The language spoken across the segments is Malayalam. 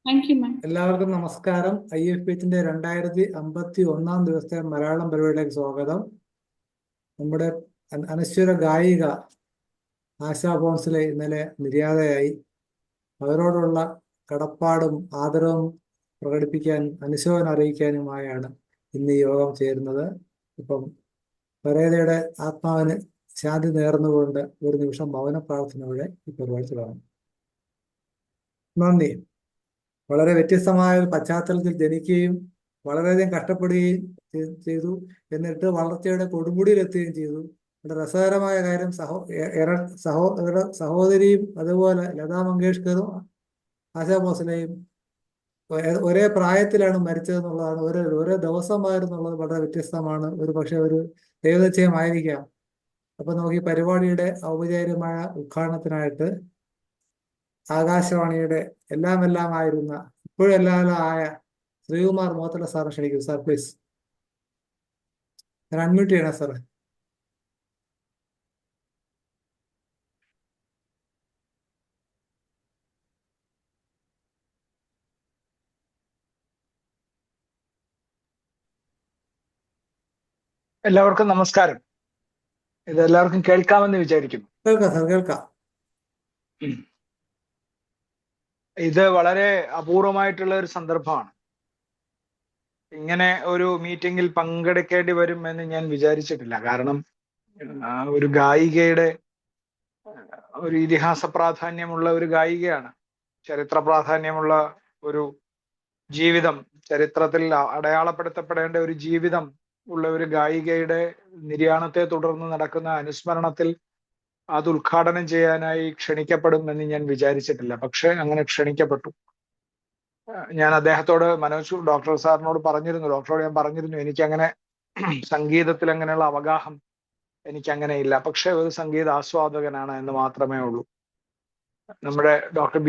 Thank you ma'am. എല്ലാവർക്കും നമസ്കാരം. IFPHന്റെ 2051 ദിവസത്തെ മലയാളം പരിപാടിയിലേക്ക് സ്വാഗതം. നമ്മുടെ അനശ്വര ഗായിക ആശാ ഭോൺസ്ലെ ഇന്നലെ നിര്യാതയായി. അവരോടുള്ള കടപ്പാടും ആദരവും പ്രകടിപ്പിക്കാൻ, അനുശോചനം അറിയിക്കാനുമായാണ് ഇന്ന് ഈ യോഗം ചേരുന്നത്. ഇപ്പം പരേതയുടെ ആത്മാവിന് ശാന്തി നേർന്നുകൊണ്ട് ഒരു നിമിഷം മൗന പ്രാർത്ഥനയോടെ ഈ പരിപാടി തുടങ്ങും. നന്ദി. വളരെ വ്യത്യസ്തമായ ഒരു പശ്ചാത്തലത്തിൽ ജനിക്കുകയും വളരെയധികം കഷ്ടപ്പെടുകയും ചെയ്തു. എന്നിട്ട് വളർച്ചയുടെ കൊടുമുടിയിലെത്തുകയും ചെയ്തു. വളരെ രസകരമായ കാര്യം, സഹോദരിയും അതുപോലെ ലതാ മങ്കേഷ്കറും ആശാ ഭോസ്ലെയും ഒരേ പ്രായത്തിലാണ് മരിച്ചതെന്നുള്ളതാണ്. ഒരേ ദിവസമായിരുന്നുള്ളത് വളരെ വ്യത്യസ്തമാണ്. ഒരു പക്ഷെ ഒരു ദൈവനിശ്ചയമായിരിക്കാം. അപ്പൊ നമുക്ക് ഈ പരിപാടിയുടെ ഔപചാരികമായ ഉദ്ഘാടനത്തിനായിട്ട് ആകാശവാണിയുടെ എല്ലാം ആയിരുന്ന, ഇപ്പോഴും എല്ലാം ആയ ശ്രീകുമാർ മോത്തല സാറിനെ ക്ഷണിക്കും. Sir please. ഞാൻ അൺമ്യൂട്ട് ചെയ്യണേ സാറേ. എല്ലാവർക്കും നമസ്കാരം. ഇത് എല്ലാവർക്കും കേൾക്കാമെന്ന് വിചാരിക്കുന്നു. കേൾക്കാം സാർ, കേൾക്കാം. ഇത് വളരെ അപൂർവമായിട്ടുള്ള ഒരു സന്ദർഭമാണ്. ഇങ്ങനെ ഒരു മീറ്റിംഗിൽ പങ്കെടുക്കേണ്ടി വരും എന്ന് ഞാൻ വിചാരിച്ചിട്ടില്ല. കാരണം ഒരു ഗായികയുടെ ഒരു ഇതിഹാസ പ്രാധാന്യമുള്ള ഒരു ഗായികയാണ്. ചരിത്ര പ്രാധാന്യമുള്ള ഒരു ജീവിതം, ചരിത്രത്തിൽ അടയാളപ്പെടുത്തപ്പെടേണ്ട ഒരു ജീവിതം ഉള്ള ഒരു ഗായികയുടെ നിര്യാണത്തെ തുടർന്ന് നടക്കുന്ന അനുസ്മരണത്തിൽ അത് ഉദ്ഘാടനം ചെയ്യാനായി ക്ഷണിക്കപ്പെടുമെന്ന് ഞാൻ വിചാരിച്ചിട്ടില്ല. പക്ഷെ അങ്ങനെ ക്ഷണിക്കപ്പെട്ടു. ഞാൻ അദ്ദേഹത്തോട്, ഡോക്ടർ സാറിനോട് ഡോക്ടറോട് ഞാൻ പറഞ്ഞിരുന്നു, എനിക്കങ്ങനെ സംഗീതത്തിൽ അങ്ങനെയുള്ള അവഗാഹം എനിക്കങ്ങനെ ഇല്ല. പക്ഷെ ഒരു സംഗീത ആസ്വാദകനാണ് എന്ന് മാത്രമേ ഉള്ളൂ. നമ്മുടെ ഡോക്ടർ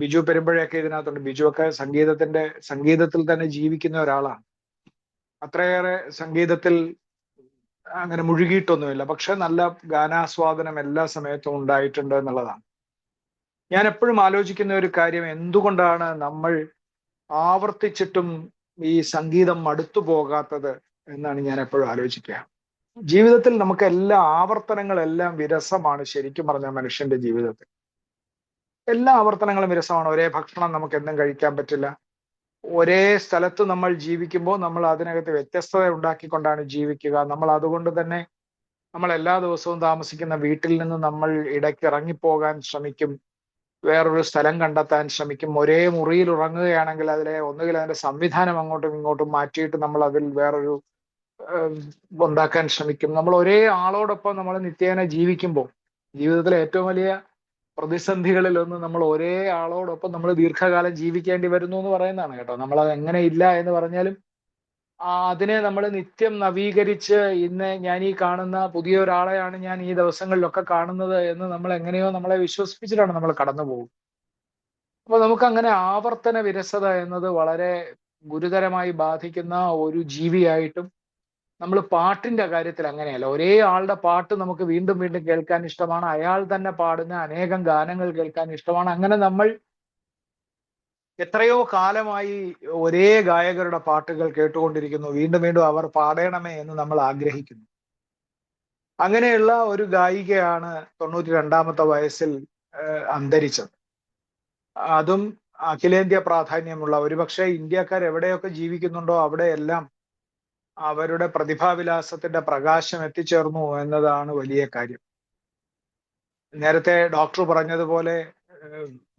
ബിജു പെരുമ്പഴയൊക്കെ ഇതിനകത്തുണ്ട്. ബിജു ഒക്കെ സംഗീതത്തിൽ തന്നെ ജീവിക്കുന്ന ഒരാളാണ്. അത്രയേറെ സംഗീതത്തിൽ അങ്ങനെ മുഴുകിയിട്ടൊന്നുമില്ല. പക്ഷെ നല്ല ഗാനാസ്വാദനം എല്ലാ സമയത്തും ഉണ്ടായിട്ടുണ്ട് എന്നുള്ളതാണ്. ഞാൻ എപ്പോഴും ആലോചിക്കുന്ന ഒരു കാര്യം, എന്തുകൊണ്ടാണ് നമ്മൾ ആവർത്തിച്ചിട്ടും ഈ സംഗീതം മടുത്തു പോകാത്തത് എന്നാണ് ഞാൻ എപ്പോഴും ആലോചിക്കുക. ജീവിതത്തിൽ നമുക്ക് എല്ലാ ആവർത്തനങ്ങളെല്ലാം വിരസമാണ്. ശരിക്കും പറഞ്ഞാൽ മനുഷ്യന്റെ ജീവിതത്തിൽ എല്ലാ ആവർത്തനങ്ങളും വിരസമാണ്. ഒരേ ഭക്ഷണം നമുക്ക് എന്നും കഴിക്കാൻ പറ്റില്ല. ഒരേ സ്ഥലത്ത് നമ്മൾ ജീവിക്കുമ്പോൾ നമ്മൾ അതിനകത്ത് വ്യത്യസ്തത ഉണ്ടാക്കിക്കൊണ്ടാണ് ജീവിക്കുക. നമ്മൾ അതുകൊണ്ട് തന്നെ നമ്മൾ എല്ലാ ദിവസവും താമസിക്കുന്ന വീട്ടിൽ നിന്ന് നമ്മൾ ഇടയ്ക്ക് ഇറങ്ങിപ്പോകാൻ ശ്രമിക്കും, വേറൊരു സ്ഥലം കണ്ടെത്താൻ ശ്രമിക്കും. ഒരേ മുറിയിൽ ഉറങ്ങുകയാണെങ്കിൽ ഒന്നുകിൽ അതിന്റെ സംവിധാനം അങ്ങോട്ടും ഇങ്ങോട്ടും മാറ്റിയിട്ട് നമ്മൾ അതിൽ വേറൊരു ഉണ്ടാക്കാൻ ശ്രമിക്കും. നമ്മൾ ഒരേ ആളോടൊപ്പം നമ്മൾ നിത്യേന ജീവിക്കുമ്പോൾ ജീവിതത്തിലെ ഏറ്റവും വലിയ പ്രതിസന്ധികളിലൊന്ന് നമ്മൾ ഒരേ ആളോടൊപ്പം നമ്മൾ ദീർഘകാലം ജീവിക്കേണ്ടി വരുന്നു എന്ന് പറയുന്നതാണ് കേട്ടോ. നമ്മളത് എങ്ങനെ ഇല്ല എന്ന് പറഞ്ഞാലും അതിനെ നമ്മൾ നിത്യം നവീകരിച്ച് ഇന്ന് ഞാൻ ഈ കാണുന്ന പുതിയ ഒരാളെയാണ് ഞാൻ ഈ ദിവസങ്ങളിലൊക്കെ കാണുന്നത് എന്ന് നമ്മൾ എങ്ങനെയോ നമ്മളെ വിശ്വസിപ്പിച്ചിട്ടാണ് നമ്മൾ കടന്നു പോകും. അപ്പൊ നമുക്ക് അങ്ങനെ ആവർത്തന വിരസത എന്നത് വളരെ ഗുരുതരമായി ബാധിക്കുന്ന ഒരു ജീവിയായിട്ടും, നമ്മൾ പാട്ടിന്റെ കാര്യത്തിൽ അങ്ങനെയല്ല. ഒരേ ആളുടെ പാട്ട് നമുക്ക് വീണ്ടും വീണ്ടും കേൾക്കാൻ ഇഷ്ടമാണ്. അയാൾ തന്നെ പാടുന്ന അനേകം ഗാനങ്ങൾ കേൾക്കാൻ ഇഷ്ടമാണ്. അങ്ങനെ നമ്മൾ എത്രയോ കാലമായി ഒരേ ഗായകരുടെ പാട്ടുകൾ കേട്ടുകൊണ്ടിരിക്കുന്നു. വീണ്ടും വീണ്ടും അവർ പാടണമേ എന്ന് നമ്മൾ ആഗ്രഹിക്കുന്നു. അങ്ങനെയുള്ള ഒരു ഗായികയാണ് 92ാമത്തെ വയസ്സിൽ അന്തരിച്ചത്. അതും അഖിലേന്ത്യാ പ്രാധാന്യമുള്ള, ഒരുപക്ഷെ ഇന്ത്യക്കാർ എവിടെയൊക്കെ ജീവിക്കുന്നുണ്ടോ അവിടെയെല്ലാം അവരുടെ പ്രതിഭാവിലാസത്തിന്റെ പ്രകാശം എത്തിച്ചേർന്നു എന്നതാണ് വലിയ കാര്യം. നേരത്തെ ഡോക്ടർ പറഞ്ഞതുപോലെ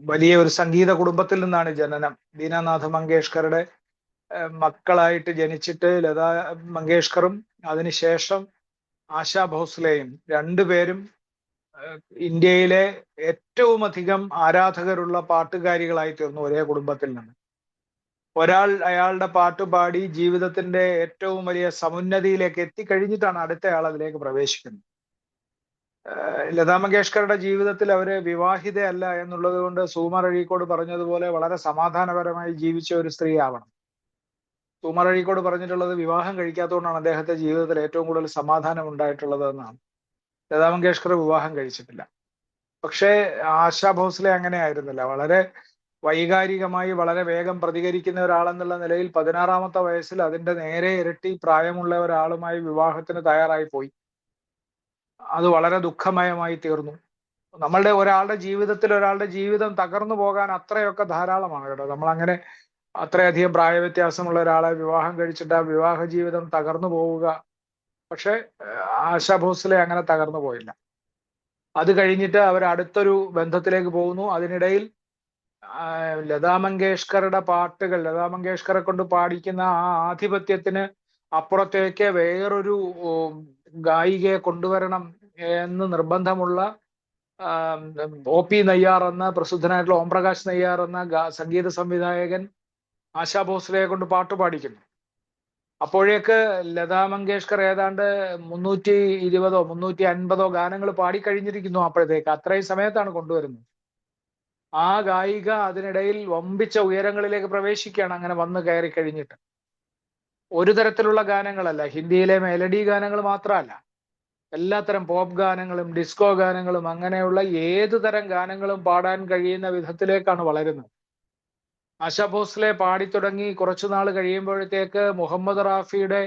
വലിയ ഒരു സംഗീത കുടുംബത്തിൽ നിന്നാണ് ജനനം. ദീനാനാഥ് മങ്കേഷ്കറുടെ മക്കളായിട്ട് ജനിച്ചിട്ട് ലതാ മങ്കേഷ്കറും അതിനുശേഷം ആശാ ഭോസ്ലെയും രണ്ടുപേരും ഇന്ത്യയിലെ ഏറ്റവും അധികം ആരാധകരുള്ള പാട്ടുകാരികളായി തീർന്നു ഒരേ കുടുംബത്തിൽ നിന്ന്. ഒരാൾ അയാളുടെ പാട്ട് പാടി ജീവിതത്തിന്റെ ഏറ്റവും വലിയ സമുന്നതിയിലേക്ക് എത്തിക്കഴിഞ്ഞിട്ടാണ് അടുത്തയാൾ അതിലേക്ക് പ്രവേശിക്കുന്നത്. ലതാ മങ്കേഷ്കറുടെ ജീവിതത്തിൽ അവര് വിവാഹിതയല്ല എന്നുള്ളത് കൊണ്ട് സുകുമാർ അഴീക്കോട് പറഞ്ഞതുപോലെ വളരെ സമാധാനപരമായി ജീവിച്ച ഒരു സ്ത്രീ ആവണം. സുകുമാർ അഴീക്കോട് പറഞ്ഞിട്ടുള്ളത് വിവാഹം കഴിക്കാത്തതുകൊണ്ടാണ് അദ്ദേഹത്തെ ജീവിതത്തിൽ ഏറ്റവും കൂടുതൽ സമാധാനം ഉണ്ടായിട്ടുള്ളത് എന്നാണ്. ലതാ മങ്കേഷ്കർ വിവാഹം കഴിച്ചിട്ടില്ല. പക്ഷേ ആശാ ഭോസ്ലെ അങ്ങനെ ആയിരുന്നില്ല. വളരെ വൈകാരികമായി വളരെ വേഗം പ്രതികരിക്കുന്ന ഒരാളെന്നുള്ള നിലയിൽ 16-ാമത്തെ വയസ്സിൽ അതിന്റെ നേരെ ഇരട്ടി പ്രായമുള്ള ഒരാളുമായി വിവാഹത്തിന് തയ്യാറായി പോയി. അത് വളരെ ദുഃഖമയമായി തീർന്നു. നമ്മളുടെ ഒരാളുടെ ജീവിതം തകർന്നു പോകാൻ അത്രയൊക്കെ ധാരാളമാണ് കേട്ടോ. നമ്മൾ അങ്ങനെ അത്രയധികം പ്രായവ്യത്യാസമുള്ള ഒരാളെ വിവാഹം കഴിച്ചിട്ട് ആ വിവാഹ ജീവിതം തകർന്നു പോവുക. പക്ഷെ ആശാ ഭോസ്ലെ അങ്ങനെ തകർന്നു പോയില്ല. അത് കഴിഞ്ഞിട്ട് അവർ അടുത്തൊരു ബന്ധത്തിലേക്ക് പോകുന്നു. അതിനിടയിൽ ലതാ മങ്കേഷ്കറെ കൊണ്ട് പാടിക്കുന്ന ആ ആധിപത്യത്തിന് അപ്പുറത്തേക്ക് വേറൊരു ഗായികയെ കൊണ്ടുവരണം എന്ന് നിർബന്ധമുള്ള OP നയ്യാർ എന്ന പ്രസിദ്ധനായിട്ടുള്ള ഓംപ്രകാശ് നയ്യാർ എന്ന സംഗീത സംവിധായകൻ ആശാ ഭോസ്ലെയെ കൊണ്ട് പാട്ട് പാടിക്കുന്നു. അപ്പോഴേക്ക് ലതാ മങ്കേഷ്കർ ഏതാണ്ട് 320 350 ഗാനങ്ങൾ പാടിക്കഴിഞ്ഞിരിക്കുന്നു. അപ്പോഴത്തേക്ക് അത്രയും സമയത്താണ് കൊണ്ടുവരുന്നത്. ആ ഗായിക അതിനിടയിൽ വമ്പിച്ച ഉയരങ്ങളിലേക്ക് പ്രവേശിക്കുകയാണ്. അങ്ങനെ വന്ന് കയറി കഴിഞ്ഞിട്ട് ഒരു തരത്തിലുള്ള ഗാനങ്ങളല്ല, ഹിന്ദിയിലെ മെലഡി ഗാനങ്ങൾ മാത്രമല്ല, എല്ലാത്തരം പോപ്പ് ഗാനങ്ങളും ഡിസ്കോ ഗാനങ്ങളും അങ്ങനെയുള്ള ഏതു തരം ഗാനങ്ങളും പാടാൻ കഴിയുന്ന വിധത്തിലേക്കാണ് വളരുന്നത്. ആശാ ഭോസ്ലെ പാടിത്തുടങ്ങി കുറച്ചുനാൾ കഴിയുമ്പോഴത്തേക്ക് മുഹമ്മദ് റാഫിയുടെ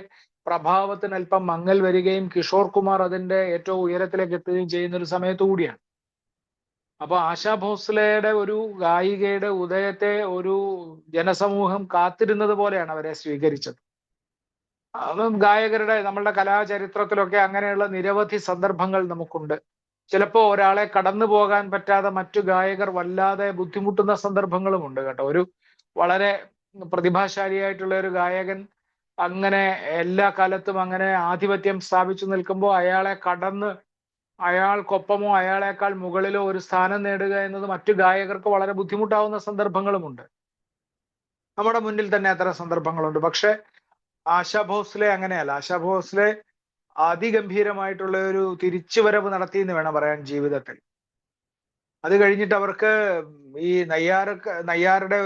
പ്രഭാവത്തിന് അല്പം മങ്ങൽ വരികയും കിഷോർ കുമാർ അതിന്റെ ഏറ്റവും ഉയരത്തിലേക്ക് എത്തുകയും ചെയ്യുന്ന ഒരു സമയത്തു കൂടിയാണ്. അപ്പൊ ആശാ ഭോസ്ലെയുടെ ഒരു ഗായികയുടെ ഉദയത്തെ ഒരു ജനസമൂഹം കാത്തിരുന്നത് പോലെയാണ് അവരെ സ്വീകരിച്ചത്. ഗായകരുടെ നമ്മളുടെ കലാചരിത്രത്തിലൊക്കെ അങ്ങനെയുള്ള നിരവധി സന്ദർഭങ്ങൾ നമുക്കുണ്ട്. ചിലപ്പോ ഒരാളെ കടന്നു പോകാൻ പറ്റാതെ മറ്റു ഗായകർ വല്ലാതെ ബുദ്ധിമുട്ടുന്ന സന്ദർഭങ്ങളുമുണ്ട് കേട്ടോ. ഒരു വളരെ പ്രതിഭാശാലിയായിട്ടുള്ള ഒരു ഗായകൻ അങ്ങനെ എല്ലാ കാലത്തും അങ്ങനെ ആധിപത്യം സ്ഥാപിച്ചു നിൽക്കുമ്പോൾ അയാളെ കടന്ന് അയാൾക്കൊപ്പമോ അയാളെക്കാൾ മുകളിലോ ഒരു സ്ഥാനം നേടുക എന്നത് മറ്റു ഗായകർക്ക് വളരെ ബുദ്ധിമുട്ടാവുന്ന സന്ദർഭങ്ങളുമുണ്ട്. നമ്മുടെ മുന്നിൽ തന്നെ അത്തരം സന്ദർഭങ്ങളുണ്ട്. പക്ഷെ ആശാ ഭോസ്ലെ അങ്ങനെയല്ല. ആശാ ഭോസ്ലെ അതിഗംഭീരമായിട്ടുള്ള ഒരു തിരിച്ചുവരവ് നടത്തി എന്ന് വേണം പറയാൻ ജീവിതത്തിൽ. അത് കഴിഞ്ഞിട്ട് അവർക്ക് ഈ നയ്യാറുടെ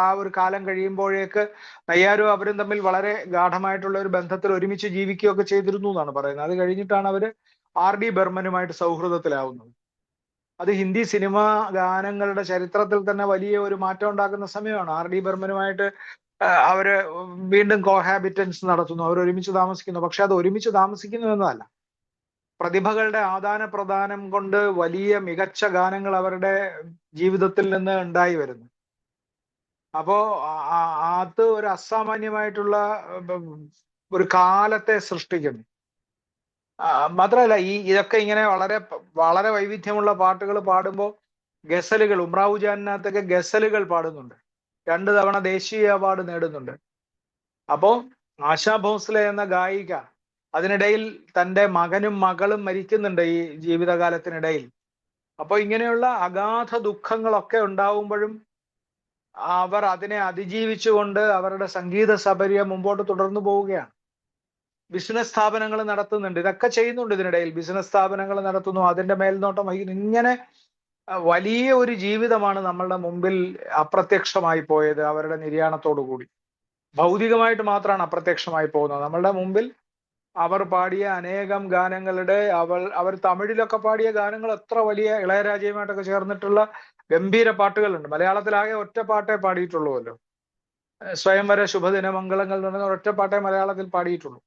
ആ ഒരു കാലം കഴിയുമ്പോഴേക്ക് നയ്യാരും അവരും തമ്മിൽ വളരെ ഗാഠമായിട്ടുള്ള ഒരു ബന്ധത്തിൽ ഒരുമിച്ച് ജീവിക്കുകയൊക്കെ ചെയ്തിരുന്നു എന്നാണ് പറയുന്നത്. അത് കഴിഞ്ഞിട്ടാണ് അവര് RD ബർമനുമായിട്ട് സൗഹൃദത്തിലാവുന്നത്. അത് ഹിന്ദി സിനിമാ ഗാനങ്ങളുടെ ചരിത്രത്തിൽ തന്നെ വലിയ ഒരു മാറ്റം ഉണ്ടാക്കുന്ന സമയമാണ്. RD ബർമനുമായിട്ട് അവര് വീണ്ടും കോഹാബിറ്റൻസ് നടത്തുന്നു, അവർ ഒരുമിച്ച് താമസിക്കുന്നു. പക്ഷെ അത് ഒരുമിച്ച് താമസിക്കുന്നു എന്നതല്ല, പ്രതിഭകളുടെ ആദാന പ്രദാനം കൊണ്ട് വലിയ മികച്ച ഗാനങ്ങൾ അവരുടെ ജീവിതത്തിൽ നിന്ന് ഉണ്ടായി വരുന്നു. അപ്പോ അത് ഒരു അസാമാന്യമായിട്ടുള്ള ഒരു കാലത്തെ സൃഷ്ടിക്കുന്നു. മാത്രമല്ല ഇതൊക്കെ ഇങ്ങനെ വളരെ വളരെ വൈവിധ്യമുള്ള പാട്ടുകൾ പാടുമ്പോൾ ഗസലുകൾ, ഉമ്രാവു ജാനിനകത്തൊക്കെ ഗസലുകൾ പാടുന്നുണ്ട്. 2 തവണ ദേശീയ അവാർഡ് നേടുന്നുണ്ട്. അപ്പോ ആശാ ഭോസ്ലെ എന്ന ഗായിക അതിനിടയിൽ തൻ്റെ മകനും മകളും മരിക്കുന്നുണ്ട് ഈ ജീവിതകാലത്തിനിടയിൽ. അപ്പോൾ ഇങ്ങനെയുള്ള അഗാധ ദുഃഖങ്ങളൊക്കെ ഉണ്ടാവുമ്പോഴും അവർ അതിനെ അതിജീവിച്ചുകൊണ്ട് അവരുടെ സംഗീത സപര്യം മുമ്പോട്ട് തുടർന്നു പോവുകയാണ്. ബിസിനസ് സ്ഥാപനങ്ങൾ നടത്തുന്നുണ്ട്, ഇതൊക്കെ ചെയ്യുന്നുണ്ട്. ഇതിനിടയിൽ ബിസിനസ് സ്ഥാപനങ്ങൾ നടത്തുന്നു, അതിന്റെ മേൽനോട്ടം വഹിക്കുന്നു. ഇങ്ങനെ വലിയ ഒരു ജീവിതമാണ് നമ്മളുടെ മുമ്പിൽ അപ്രത്യക്ഷമായി പോയത് അവരുടെ നിര്യാണത്തോടു കൂടി. ഭൗതികമായിട്ട് മാത്രമാണ് അപ്രത്യക്ഷമായി പോകുന്നത്. നമ്മളുടെ മുമ്പിൽ അവർ പാടിയ അനേകം ഗാനങ്ങളുടെ അവർ തമിഴിലൊക്കെ പാടിയ ഗാനങ്ങൾ എത്ര വലിയ ഇളയരാജയുമായിട്ടൊക്കെ ചേർന്നിട്ടുള്ള ഗംഭീര പാട്ടുകളുണ്ട്. മലയാളത്തിലാകെ ഒറ്റ പാട്ടേ പാടിയിട്ടുള്ളൂല്ലോ, സ്വയംവര ശുഭദിന മംഗളങ്ങൾ എന്ന് പറയുന്ന ഒറ്റ പാട്ടേ മലയാളത്തിൽ പാടിയിട്ടുള്ളൂ.